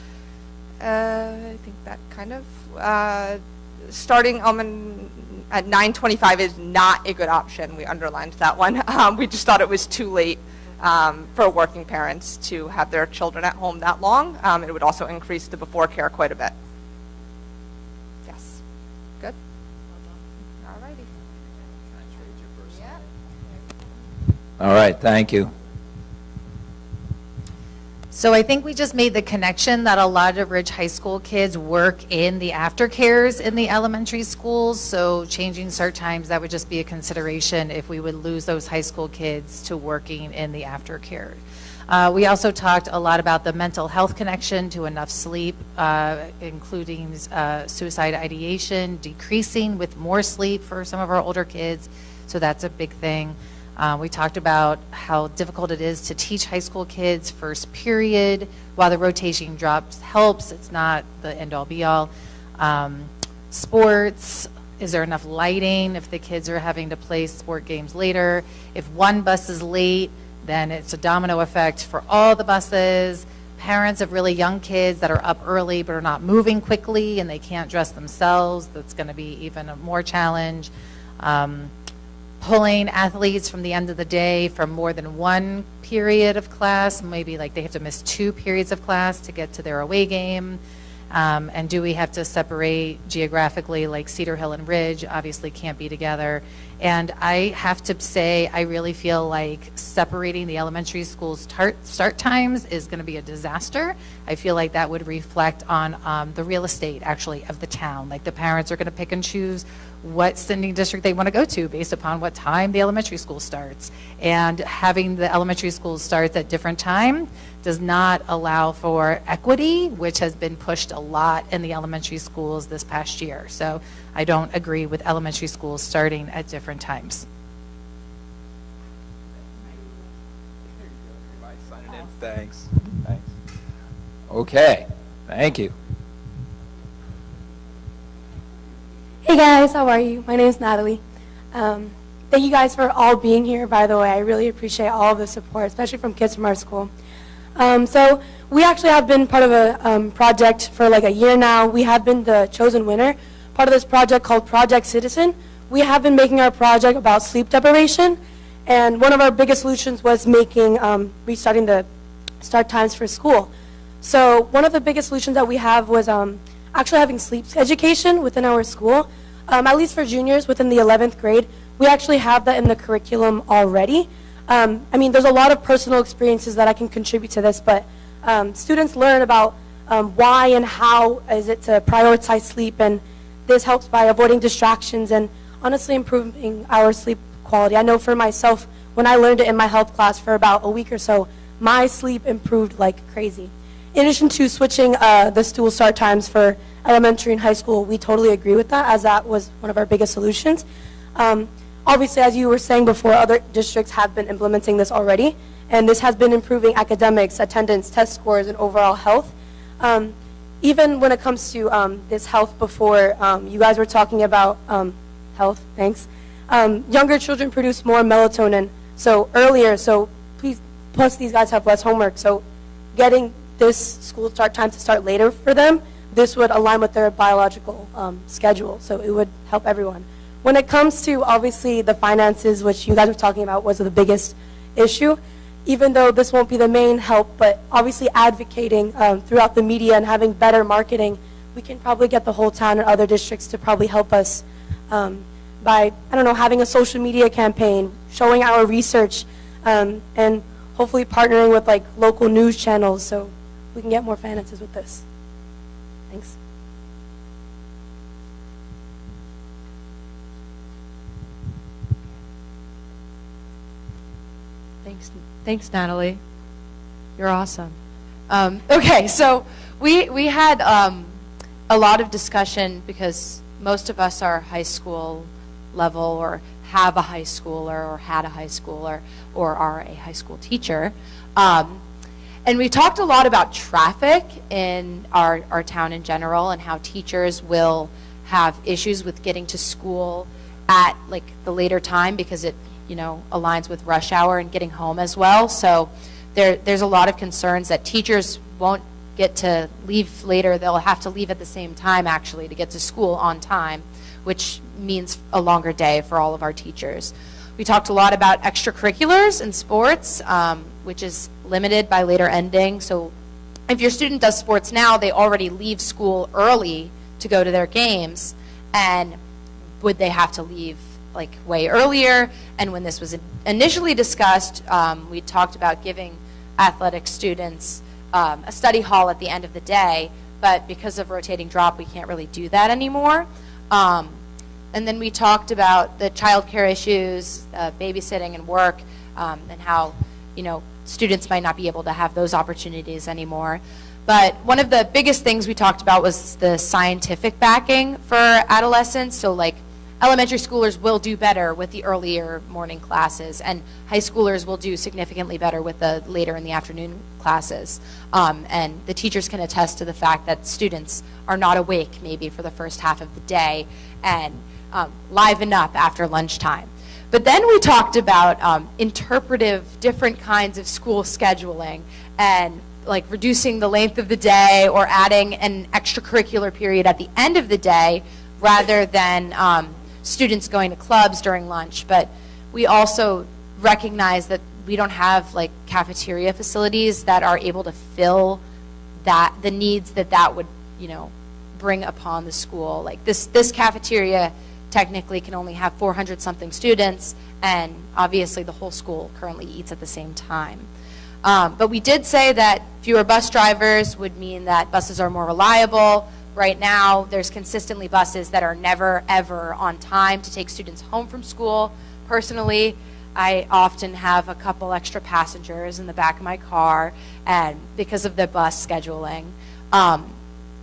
I think that kind of starting at 9:25 is not a good option. We underlined that one. We just thought it was too late for working parents to have their children at home that long. It would also increase the before care quite a bit. Yes. Good. All righty. All right, thank you. So I think we just made the connection that a lot of Ridge High School kids work in the aftercares in the elementary schools. So changing start times, that would just be a consideration if we would lose those high school kids to working in the aftercare. We also talked a lot about the mental health connection to enough sleep, including suicide ideation, decreasing with more sleep for some of our older kids. So that's a big thing. We talked about how difficult it is to teach high school kids first period. While the rotation drops helps, it's not the end-all be-all. Sports, is there enough lighting if the kids are having to play sport games later? If one bus is late, then it's a domino effect for all the buses. Parents of really young kids that are up early but are not moving quickly and they can't dress themselves, that's going to be even a more challenge. Pulling athletes from the end of the day from more than one period of class, maybe like they have to miss 2 periods of class to get to their away game. And do we have to separate geographically, like Cedar Hill and Ridge obviously can't be together. And I have to say, I really feel like separating the elementary school's start times is going to be a disaster. I feel like that would reflect on the real estate, actually, of the town. Like the parents are going to pick and choose what sending district they want to go to based upon what time the elementary school starts. And having the elementary school starts at different time does not allow for equity, which has been pushed a lot in the elementary schools this past year. So I don't agree with elementary schools starting at different times. Thanks. Thanks. Okay, thank you. Hey guys, how are you? My name is Natalie. Thank you guys for all being here, by the way. I really appreciate all of the support, especially from kids from our school. So we actually have been part of a project for like a year now. We have been the chosen winner, part of this project called Project Citizen. We have been making our project about sleep deprivation, and one of our biggest solutions was making, restarting the start times for school. So one of the biggest solutions that we have was actually having sleep education within our school, at least for juniors within the 11th grade. We actually have that in the curriculum already. I mean, there's a lot of personal experiences that I can contribute to this, but students learn about why and how is it to prioritize sleep, and this helps by avoiding distractions and honestly improving our sleep quality. I know for myself, when I learned it in my health class for about a week or so, my sleep improved like crazy. In addition to switching the school start times for elementary and high school, we totally agree with that, as that was one of our biggest solutions. Obviously, as you were saying before, other districts have been implementing this already, and this has been improving academics, attendance, test scores, and overall health. Even when it comes to this health before, you guys were talking about health, thanks. Younger children produce more melatonin, so earlier, so please, plus these guys have less homework, so getting this school start time to start later for them, this would align with their biological schedule, so it would help everyone. When it comes to, obviously, the finances, which you guys were talking about was the biggest issue, even though this won't be the main help, but obviously advocating throughout the media and having better marketing, we can probably get the whole town and other districts to probably help us by, I don't know, having a social media campaign, showing our research, and hopefully partnering with like local news channels so we can get more finances with this. Thanks. Thanks, Natalie. You're awesome. Okay, so we had a lot of discussion because most of us are high school level or have a high schooler or had a high schooler or are a high school teacher. And we talked a lot about traffic in our town in general and how teachers will have issues with getting to school at like the later time because it aligns with rush hour and getting home as well. So there's a lot of concerns that teachers won't get to leave later. They'll have to leave at the same time actually to get to school on time, which means a longer day for all of our teachers. We talked a lot about extracurriculars and sports, which is limited by later ending. So if your student does sports now, they already leave school early to go to their games, and would they have to leave like way earlier? And when this was initially discussed, we talked about giving athletic students a study hall at the end of the day, but because of rotating drop, we can't really do that anymore. And then we talked about the childcare issues, babysitting and work, and how students might not be able to have those opportunities anymore. But one of the biggest things we talked about was the scientific backing for adolescents. So like elementary schoolers will do better with the earlier morning classes, and high schoolers will do significantly better with the later in the afternoon classes. And the teachers can attest to the fact that students are not awake maybe for the first half of the day and liven up after lunchtime. But then we talked about interpretive, different kinds of school scheduling and like reducing the length of the day or adding an extracurricular period at the end of the day rather than students going to clubs during lunch. But we also recognize that we don't have like cafeteria facilities that are able to fill the needs that would bring upon the school. Like this cafeteria technically can only have 400 something students, and obviously the whole school currently eats at the same time. But we did say that fewer bus drivers would mean that buses are more reliable. Right now, there's consistently buses that are never, ever on time to take students home from school. Personally, I often have a couple extra passengers in the back of my car, and because of the bus scheduling.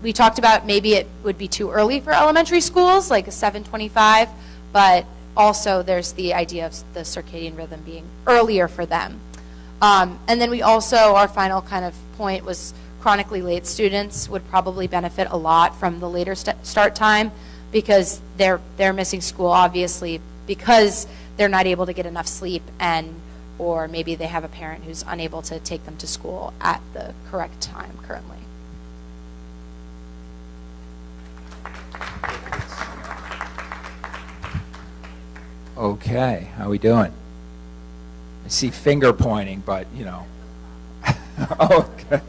We talked about maybe it would be too early for elementary schools, like a 7:25, but also there's the idea of the circadian rhythm being earlier for them. And then we also, our final kind of point was chronically late students would probably benefit a lot from the later start time because they're missing school, obviously, because they're not able to get enough sleep, or maybe they have a parent who's unable to take them to school at the correct time currently. Okay, how we doing? I see finger pointing, but okay.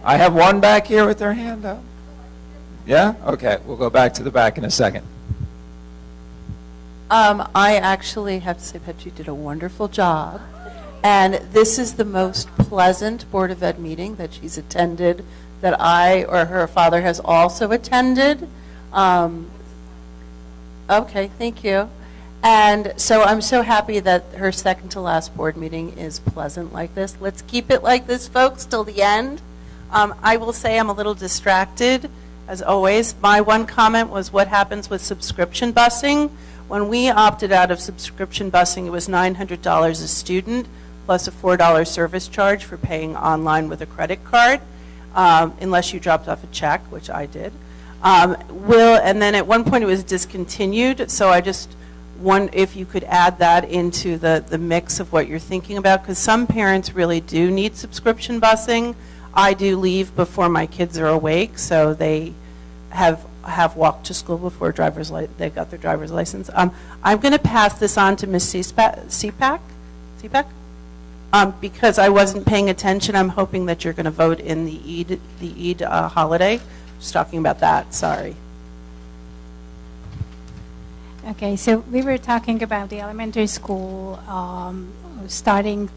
I have one back here with their hand up. Yeah? Okay, we'll go back to the back in a second. I actually have to say, Pet, you did a wonderful job. And this is the most pleasant Board of Ed meeting that she's attended, that I or her father has also attended. Okay, thank you. And so I'm so happy that her second to last board meeting is pleasant like this. Let's keep it like this, folks, till the end. I will say I'm a little distracted, as always. My one comment was what happens with subscription busing. When we opted out of subscription busing, it was $900 a student, plus a $4 service charge for paying online with a credit card, unless you dropped off a check, which I did. And then at one point it was discontinued, so I just one, if you could add that into the mix of what you're thinking about, because some parents really do need subscription busing. I do leave before my kids are awake, so they have walked to school before they've got their driver's license. I'm going to pass this on to Ms. CPAC, because I wasn't paying attention. I'm hoping that you're going to vote in the Eid holiday. Just talking about that, sorry. Okay, so we were talking about the elementary school starting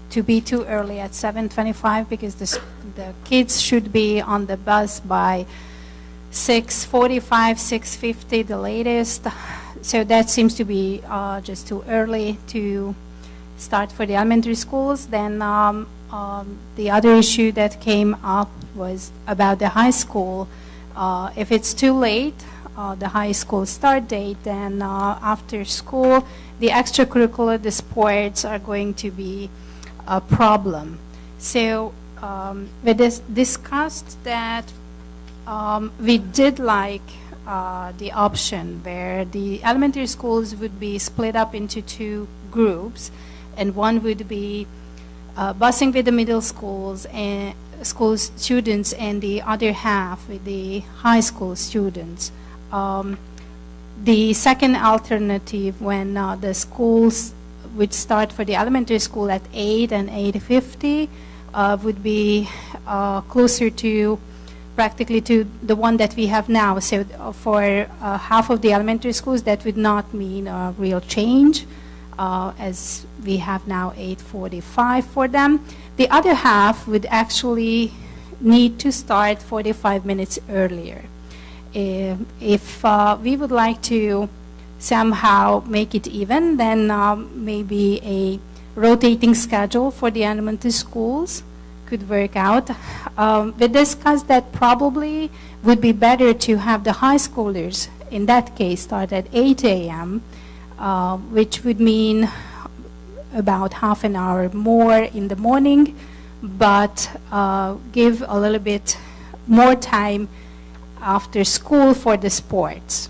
to be too early at 7:25 because the kids should be on the bus by 6:45, 6:50, the latest. So that seems to be just too early to start for the elementary schools. Then the other issue that came up was about the high school. If it's too late, the high school start date, then after school, the extracurricular, the sports are going to be a problem. So we discussed that we did like the option where the elementary schools would be split up into two groups, and one would be busing with the middle schools and school students, and the other half with the high school students. The second alternative, when the schools would start for the elementary school at 8 and 8:50, would be closer to practically to the one that we have now. So for half of the elementary schools, that would not mean a real change, as we have now 8:45 for them. The other half would actually need to start 45 minutes earlier. If we would like to somehow make it even, then maybe a rotating schedule for the elementary schools could work out. We discussed that probably would be better to have the high schoolers, in that case, start at 8 a.m., which would mean about half an hour more in the morning, but give a little bit more time after school for the sports.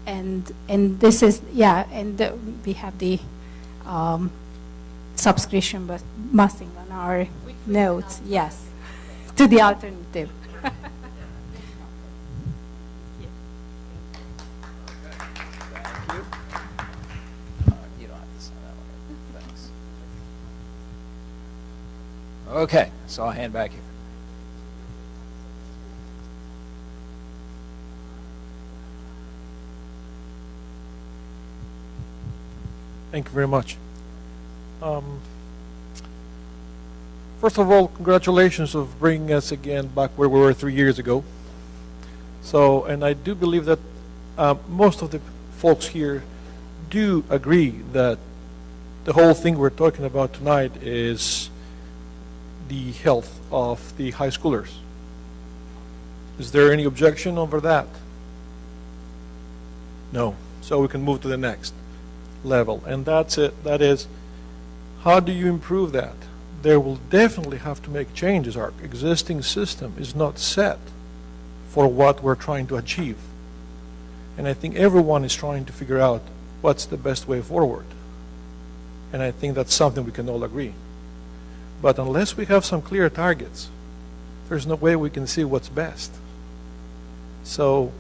And this is, yeah, and we have the subscription busing on our notes, yes, to the alternative. Okay, so I'll hand back here. Thank you very much. First of all, congratulations of bringing us again back where we were 3 years ago. So, and I do believe that most of the folks here do agree that the whole thing we're talking about tonight is the health of the high schoolers. Is there any objection over that? No. So we can move to the next level, and that's it. That is, how do you improve that? There will definitely have to make changes. Our existing system is not set for what we're trying to achieve, and I think everyone is trying to figure out what's the best way forward, and I think that's something we can all agree. But unless we have some clear targets, there's no way we can see what's best. So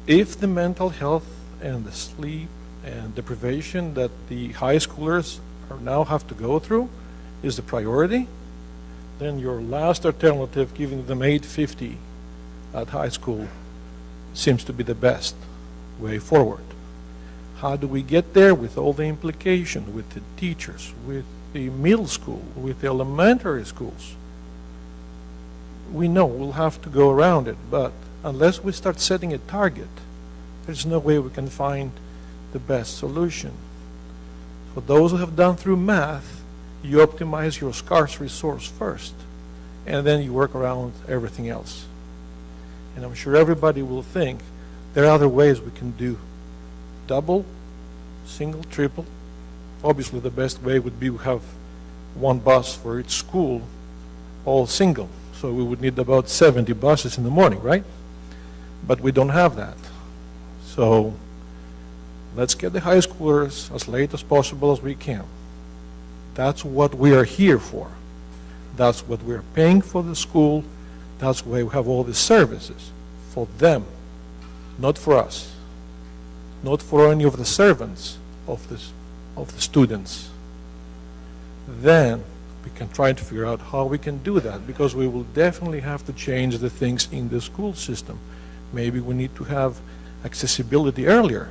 if the mental health and the sleep and deprivation that the high schoolers now have to go through is the priority, then your last alternative, giving them 8:50 at high school, seems to be the best way forward. How do we get there with all the implications, with the teachers, with the middle school, with the elementary schools? We know we'll have to go around it, but unless we start setting a target, there's no way we can find the best solution. For those who have done through math, you optimize your scarce resource first, and then you work around everything else. And I'm sure everybody will think there are other ways we can do double, single, triple. Obviously, the best way would be to have one bus for each school, all single. So we would need about 70 buses in the morning, right? But we don't have that. So let's get the high schoolers as late as possible as we can. That's what we are here for. That's what we're paying for the school. That's why we have all the services, for them, not for us, not for any of the servants of the students. Then we can try to figure out how we can do that, because we will definitely have to change the things in the school system. Maybe we need to have accessibility earlier,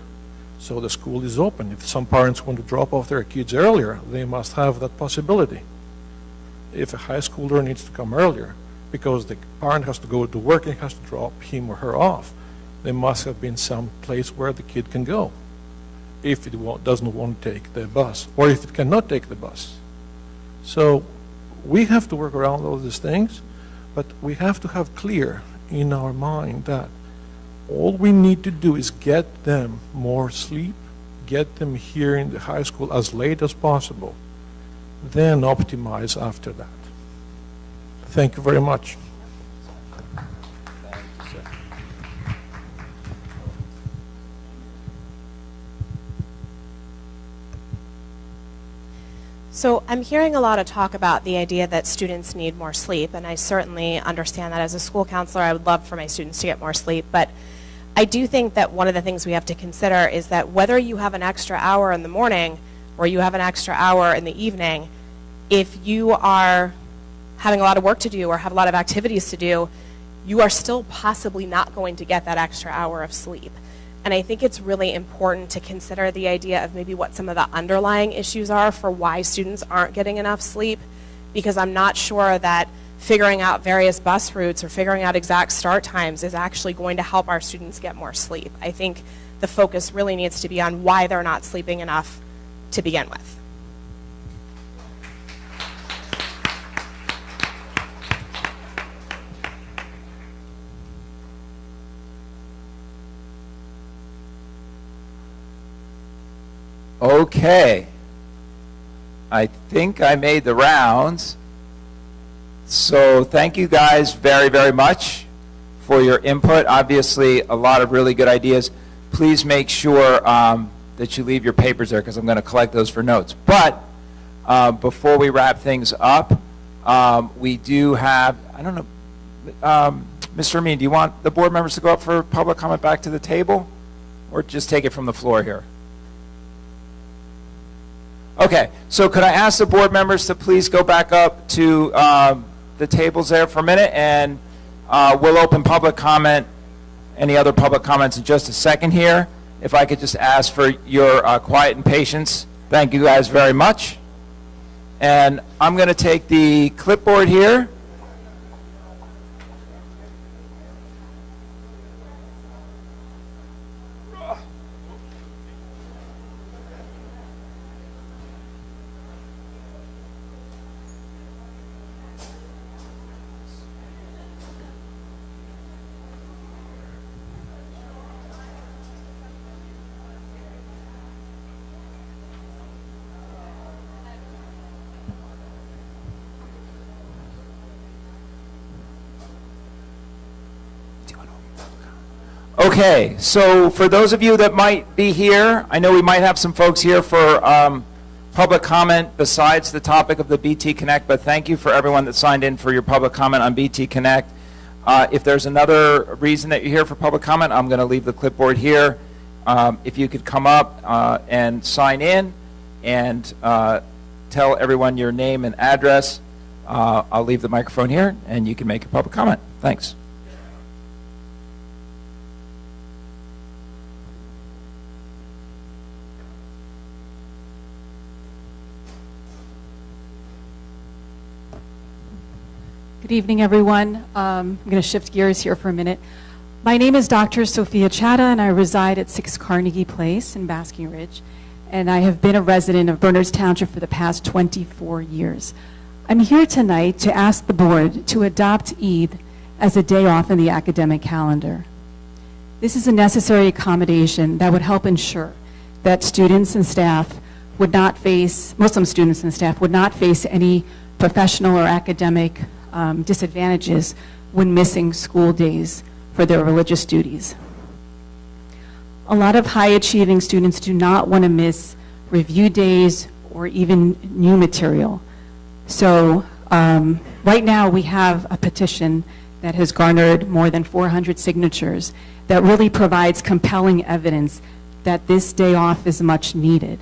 so the school is open. If some parents want to drop off their kids earlier, they must have that possibility. If a high schooler needs to come earlier because the parent has to go to work and has to drop him or her off, there must have been some place where the kid can go if it doesn't want to take the bus, or if it cannot take the bus. So we have to work around all these things, but we have to have clear in our mind that all we need to do is get them more sleep, get them here in the high school as late as possible, then optimize after that. Thank you very much. So I'm hearing a lot of talk about the idea that students need more sleep, and I certainly understand that. As a school counselor, I would love for my students to get more sleep, but I do think that one of the things we have to consider is that whether you have an extra hour in the morning or you have an extra hour in the evening, if you are having a lot of work to do or have a lot of activities to do, you are still possibly not going to get that extra hour of sleep. And I think it's really important to consider the idea of maybe what some of the underlying issues are for why students aren't getting enough sleep, because I'm not sure that figuring out various bus routes or figuring out exact start times is actually going to help our students get more sleep. I think the focus really needs to be on why they're not sleeping enough to begin with. Okay. I think I made the rounds. So thank you guys very, very much for your input. Obviously, a lot of really good ideas. Please make sure that you leave your papers there, because I'm going to collect those for notes. But before we wrap things up, we do have, I don't know, Mr. Amin, do you want the board members to go up for public comment back to the table, or just take it from the floor here? Okay, so could I ask the board members to please go back up to the tables there for a minute, and we'll open public comment, any other public comments in just a second here. If I could just ask for your quiet and patience. Thank you guys very much. And I'm going to take the clipboard here. Okay, so for those of you that might be here, I know we might have some folks here for public comment besides the topic of the BT Connect, but thank you for everyone that signed in for your public comment on BT Connect. If there's another reason that you're here for public comment, I'm going to leave the clipboard here. If you could come up and sign in and tell everyone your name and address, I'll leave the microphone here and you can make a public comment. Thanks. Good evening, everyone. I'm going to shift gears here for a minute. My name is Dr. Sophia Chata, and I reside at 6 Carnegie Place in Basking Ridge, and I have been a resident of Bernards Township for the past 24 years. I'm here tonight to ask the board to adopt Eid as a day off in the academic calendar. This is a necessary accommodation that would help ensure that students and staff would not face, Muslim students and staff would not face any professional or academic disadvantages when missing school days for their religious duties. a lot of high-achieving students do not want to miss review days or even new material. So right now, we have a petition that has garnered more than 400 signatures that really provides compelling evidence that this day off is much needed.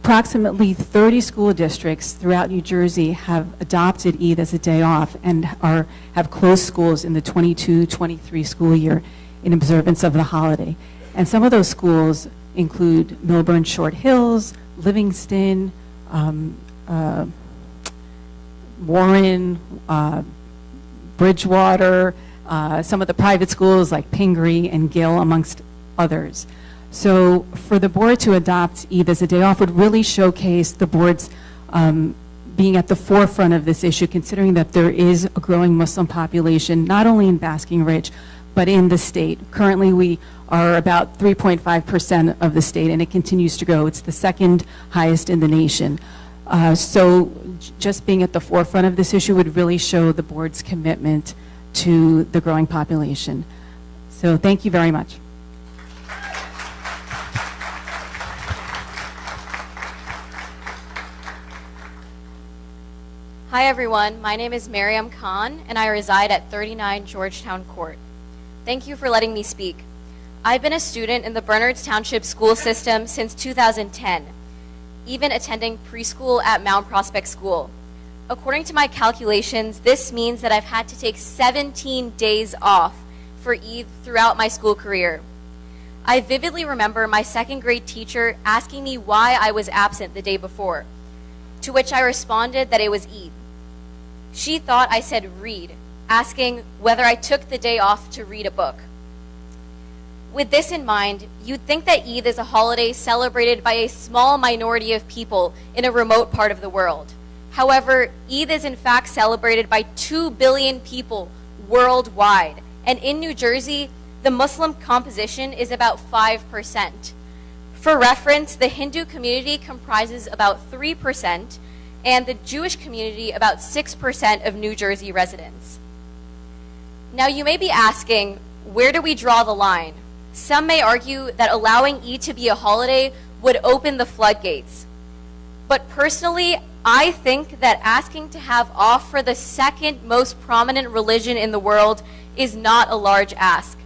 Approximately 30 school districts throughout New Jersey have adopted Eid as a day off and have closed schools in the 22-23 school year in observance of the holiday. And some of those schools include Milburn Short Hills, Livingston, Warren, Bridgewater, some of the private schools like Pingree and Gill, amongst others. So for the board to adopt Eid as a day off would really showcase the board's being at the forefront of this issue, considering that there is a growing Muslim population, not only in Basking Ridge, but in the state. Currently, we are about 3.5% of the state, and it continues to grow. It's the second highest in the nation. So just being at the forefront of this issue would really show the board's commitment to the growing population. So thank you very much. Hi everyone, my name is Mariam Khan and I reside at 39 Georgetown Court. Thank you for letting me speak. I've been a student in the Bernards Township school system since 2010, even attending preschool at Mount Prospect School. According to my calculations, this means that I've had to take 17 days off for Eid throughout my school career. I vividly remember my second grade teacher asking me why I was absent the day before, to which I responded that it was Eid. She thought I said read, asking whether I took the day off to read a book. With this in mind, you'd think that Eid is a holiday celebrated by a small minority of people in a remote part of the world. However, Eid is in fact celebrated by 2 billion people worldwide, and in New Jersey, the Muslim composition is about 5%. For reference, the Hindu community comprises about 3%, and the Jewish community about 6% of New Jersey residents. Now you may be asking, where do we draw the line? Some may argue that allowing Eid to be a holiday would open the floodgates. But personally, I think that asking to have off for the second most prominent religion in the world is not a large ask.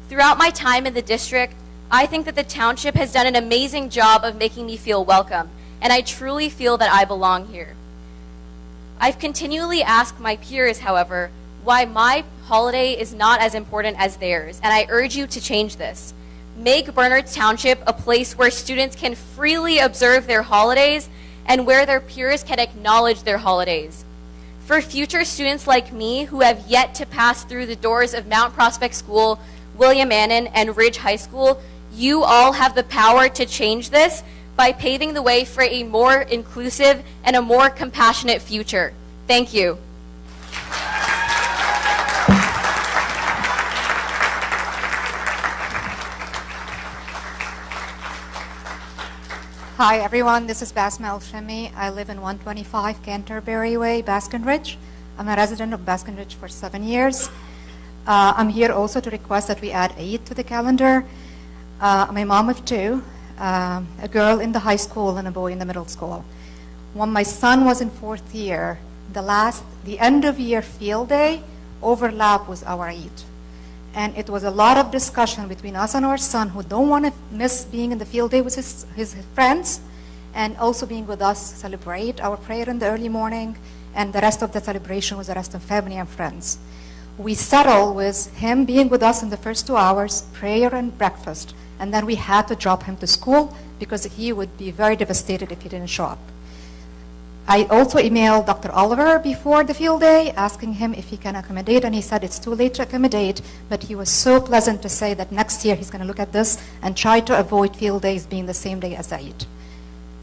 Throughout my time in the district, I think that the township has done an amazing job of making me feel welcome, and I truly feel that I belong here. I've continually asked my peers, however, why my holiday is not as important as theirs, and I urge you to change this. Make Bernards Township a place where students can freely observe their holidays and where their peers can acknowledge their holidays. For future students like me who have yet to pass through the doors of Mount Prospect School, William Annan, and Ridge High School, you all have the power to change this by paving the way for a more inclusive and a more compassionate future. Thank you. Hi everyone, this is Basma El-Shemi. I live in 125 Canterbury Way, Baskin Ridge. I'm a resident of Baskin Ridge for 7 years. I'm here also to request that we add Eid to the calendar. I'm a mom of two, a girl in the high school and a boy in the middle school. When my son was in 4th year, the end of year field day overlapped with our Eid. And it was a lot of discussion between us and our son, who don't want to miss being in the field day with his friends, and also being with us, celebrate our prayer in the early morning, and the rest of the celebration with the rest of family and friends. We settled with him being with us in the first 2 hours, prayer and breakfast, and then we had to drop him to school because he would be very devastated if he didn't show up. I also emailed Dr. Oliver before the field day, asking him if he can accommodate, and he said it's too late to accommodate, but he was so pleasant to say that next year he's going to look at this and try to avoid field days being the same day as Eid.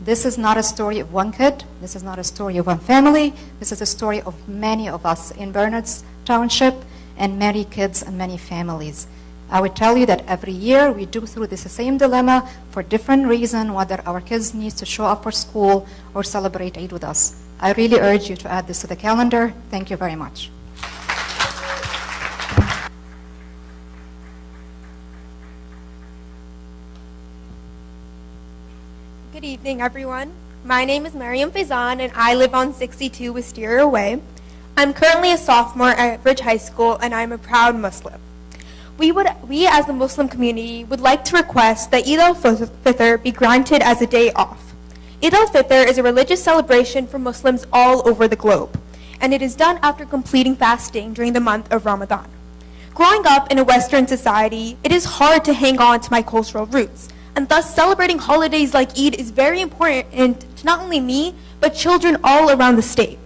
This is not a story of one kid. This is not a story of one family. This is a story of many of us in Bernards Township and many kids and many families. I would tell you that every year we do through this same dilemma for different reasons, whether our kids need to show up for school or celebrate Eid with us. I really urge you to add this to the calendar. Thank you very much. Good evening, everyone. My name is Mariam Faizan, and I live on 62 Wisteria Way. I'm currently a sophomore at Ridge High School, and I'm a proud Muslim. We as the Muslim community would like to request that Eid al-Fitr be granted as a day off. Eid al-Fitr is a religious celebration for Muslims all over the globe, and it is done after completing fasting during the month of Ramadan. Growing up in a Western society, it is hard to hang on to my cultural roots, and thus celebrating holidays like Eid is very important to not only me, but children all around the state.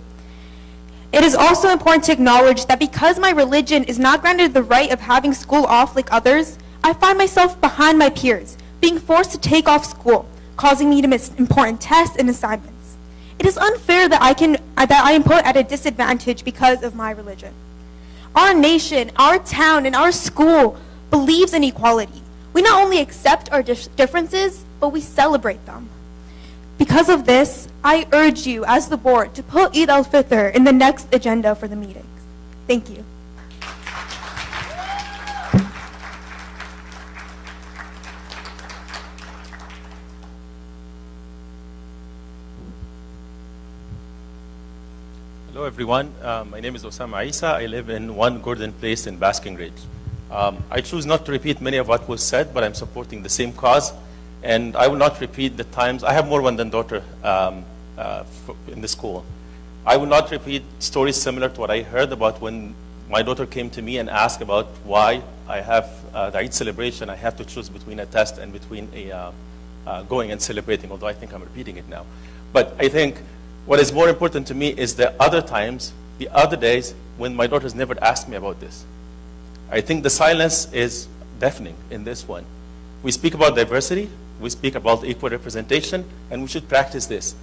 It is also important to acknowledge that because my religion is not granted the right of having school off like others, I find myself behind my peers, being forced to take off school, causing me to miss important tests and assignments. It is unfair that I am put at a disadvantage because of my religion. Our nation, our town, and our school believes in equality. We not only accept our differences, but we celebrate them. Because of this, I urge you as the board to put Eid al-Fitr in the next agenda for the meetings. Thank you. Hello everyone, my name is Osama Isa. I live in 1 Gordon Place in Basking Ridge. I choose not to repeat many of what was said, but I'm supporting the same cause. And I will not repeat the times. I have more than one daughter in the school. I will not repeat stories similar to what I heard about when my daughter came to me and asked about why I have the Eid celebration. I have to choose between a test and between going and celebrating, although I think I'm repeating it now. But I think what is more important to me is the other times, the other days, when my daughters never asked me about this. I think the silence is deafening in this one. We speak about diversity, we speak about equal representation, and we should practice this.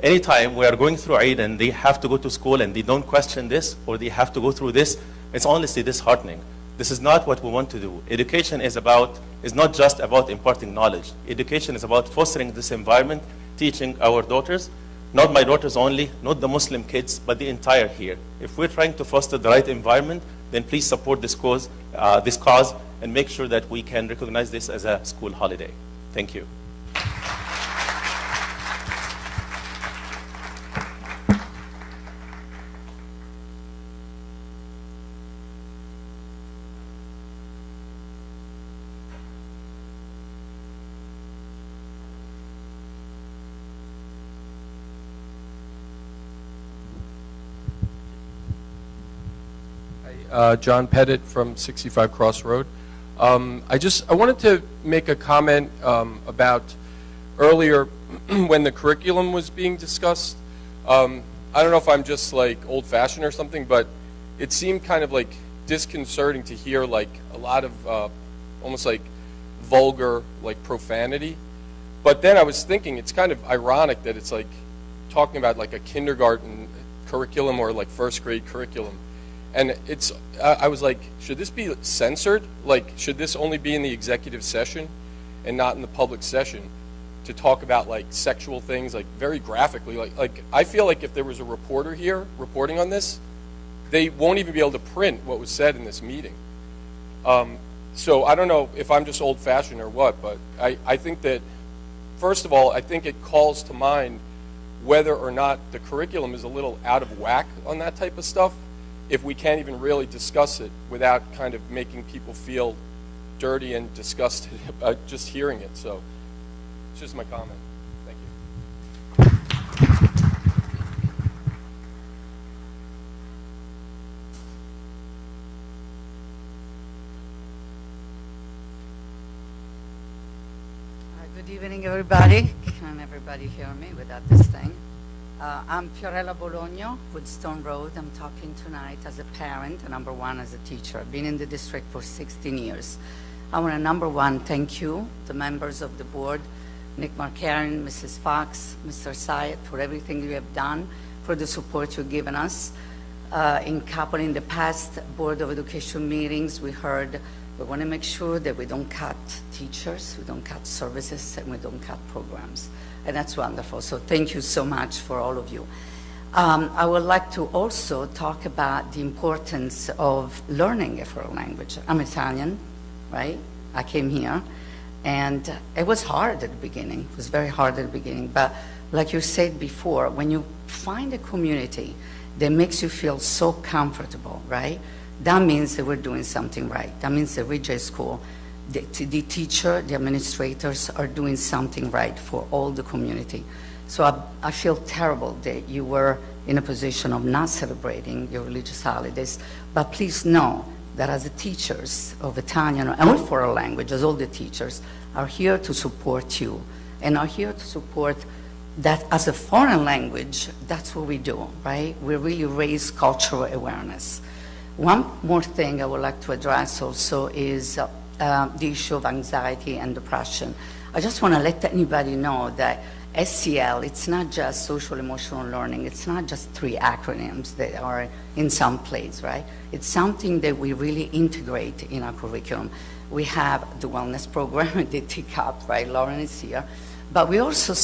Anytime we are going through Eid and they have to go to school and they don't question this, or they have to go through this, it's honestly disheartening. This is not what we want to do. Education is not just about imparting knowledge. Education is about fostering this environment, teaching our daughters, not my daughters only, not the Muslim kids, but the entire here. If we're trying to foster the right environment, then please support this cause, and make sure that we can recognize this as a school holiday. Thank you. John Pettit from 65 Cross Road. I wanted to make a comment about earlier when the curriculum was being discussed. I don't know if I'm just like old-fashioned or something, but it seemed kind of like disconcerting to hear like a lot of almost like vulgar like profanity. But then I was thinking it's kind of ironic that it's like talking about like a kindergarten curriculum or like first grade curriculum. And I was like, should this be censored? Like, should this only be in the executive session and not in the public session to talk about like sexual things, like very graphically? Like I feel like if there was a reporter here reporting on this, they won't even be able to print what was said in this meeting. So I don't know if I'm just old-fashioned or what, but I think that, first of all, I think it calls to mind whether or not the curriculum is a little out of whack on that type of stuff, if we can't even really discuss it without kind of making people feel dirty and disgusted about just hearing it. So it's just my comment. Thank you. Good evening, everybody. Can everybody hear me without this thing? I'm Fiorella Bologno with Stone Road. I'm talking tonight as a parent and number one as a teacher. I've been in the district for 16 years. I want to number one thank you, the members of the board, Nick Markarian, Mrs. Fox, Mr. Syed, for everything you have done, for the support you've given us. In the past Board of Education meetings, we heard we want to make sure that we don't cut teachers, we don't cut services, and we don't cut programs. And that's wonderful. So thank you so much for all of you. I would like to also talk about the importance of learning a foreign language. I'm Italian, right? I came here. And it was hard at the beginning. It was very hard at the beginning. But like you said before, when you find a community that makes you feel so comfortable, right? That means that we're doing something right. That means that Ridge High School, the teacher, the administrators are doing something right for all the community. So I feel terrible that you were in a position of not celebrating your religious holidays. But please know that as the teachers of Italian and all foreign languages, all the teachers are here to support you and are here to support that as a foreign language. That's what we do, right? We really raise cultural awareness. One more thing I would like to address also is the issue of anxiety and depression. I just want to let anybody know that SEL, it's not just social emotional learning. It's not just 3 acronyms that are in some place, right? It's something that we really integrate in our curriculum. We have the wellness program, the TCAP, right? Lauren is here. But we also,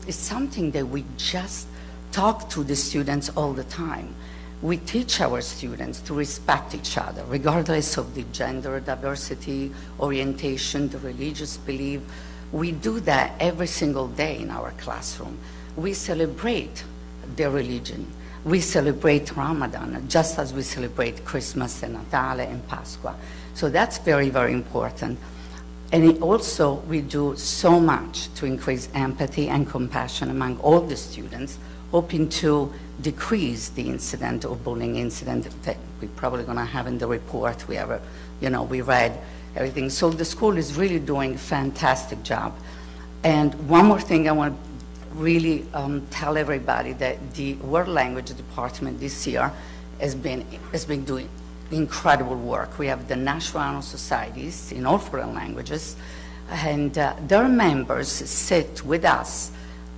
it's something that we just talk to the students all the time. We teach our students to respect each other, regardless of the gender diversity, orientation, the religious belief. We do that every single day in our classroom. We celebrate their religion. We celebrate Ramadan, just as we celebrate Christmas and Natale and Pasqua. So that's very, very important. And also, we do so much to increase empathy and compassion among all the students, hoping to decrease the incident or bullying incident that we're probably going to have in the report. We have, we read everything. So the school is really doing a fantastic job. And one more thing I want to really tell everybody that the World Language Department this year has been doing incredible work. We have the National Honor Societies in all foreign languages, and their members sit with us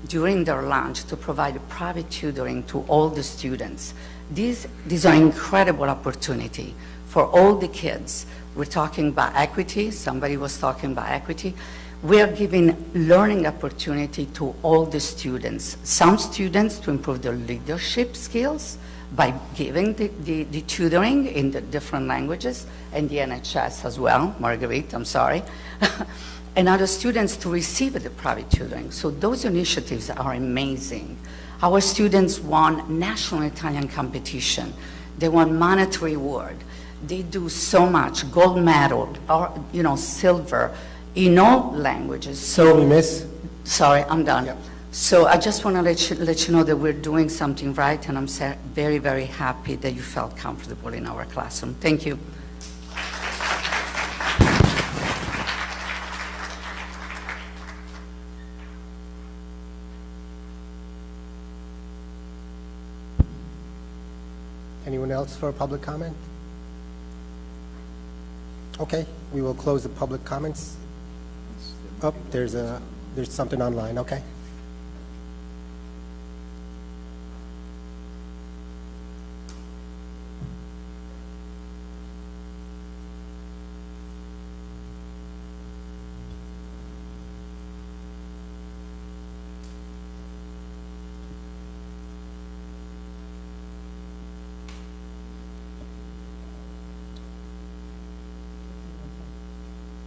during their lunch to provide private tutoring to all the students. These are incredible opportunity for all the kids. We're talking about equity. Somebody was talking about equity. We are giving learning opportunity to all the students. Some students to improve their leadership skills by giving the tutoring in the different languages, and the NHS as well, Marguerite, I'm sorry, and other students to receive the private tutoring. So those initiatives are amazing. Our students won national Italian competition. They won monetary award. They do so much, gold medal, or silver, in all languages. So, Miss? Sorry, I'm done. Yep. So I just want to let you know that we're doing something right, and I'm very, very happy that you felt comfortable in our classroom. Thank you. Anyone else for public comment? Okay, we will close the public comments. Oh, there's something online, okay.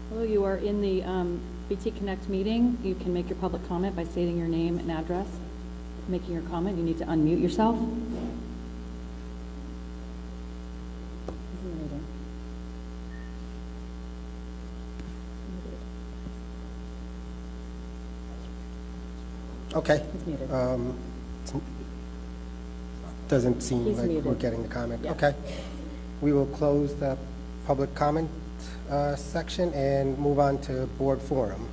Hello, you are in the BT Connect meeting. You can make your public comment by stating your name and address. Making your comment, you need to unmute yourself. Okay. Doesn't seem He's like we're muted. getting the comment. Yeah. Okay. We will close the public comment section and move on to board forum.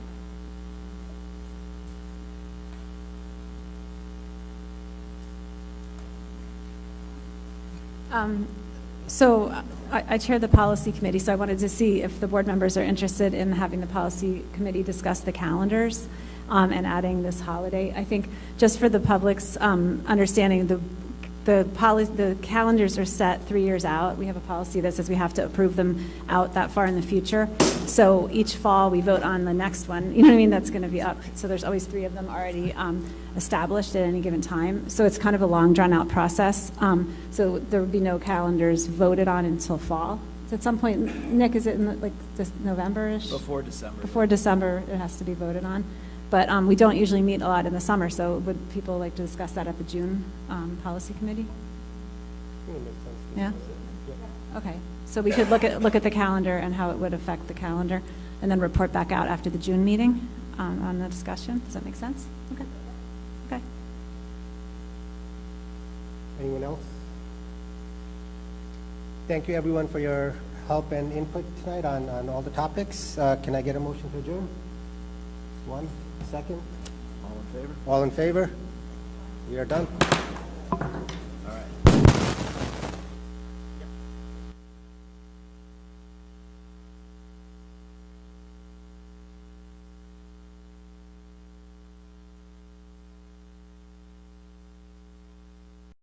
So I chair the policy committee, so I wanted to see if the board members are interested in having the policy committee discuss the calendars and adding this holiday. I think just for the public's understanding, the calendars are set 3 years out. We have a policy that says we have to approve them out that far in the future. So each fall, we vote on the next one. You know what I mean? That's going to be up. So there's always 3 of them already established at any given time. So it's kind of a long, drawn-out process. So there would be no calendars voted on until fall. Does at some point, Nick, is it in like this November-ish? Before December. Before December, it has to be voted on. But we don't usually meet a lot in the summer, so would people like to discuss that at the June policy committee? Yeah? Okay, so we could look at the calendar and how it would affect the calendar, and then report back out after the June meeting on the discussion. Does that make sense? Okay. Okay. Anyone else? Thank you, everyone, for your help and input tonight on all the topics. Can I get a motion to adjourn? One, second? All in favor? All in favor? We are done.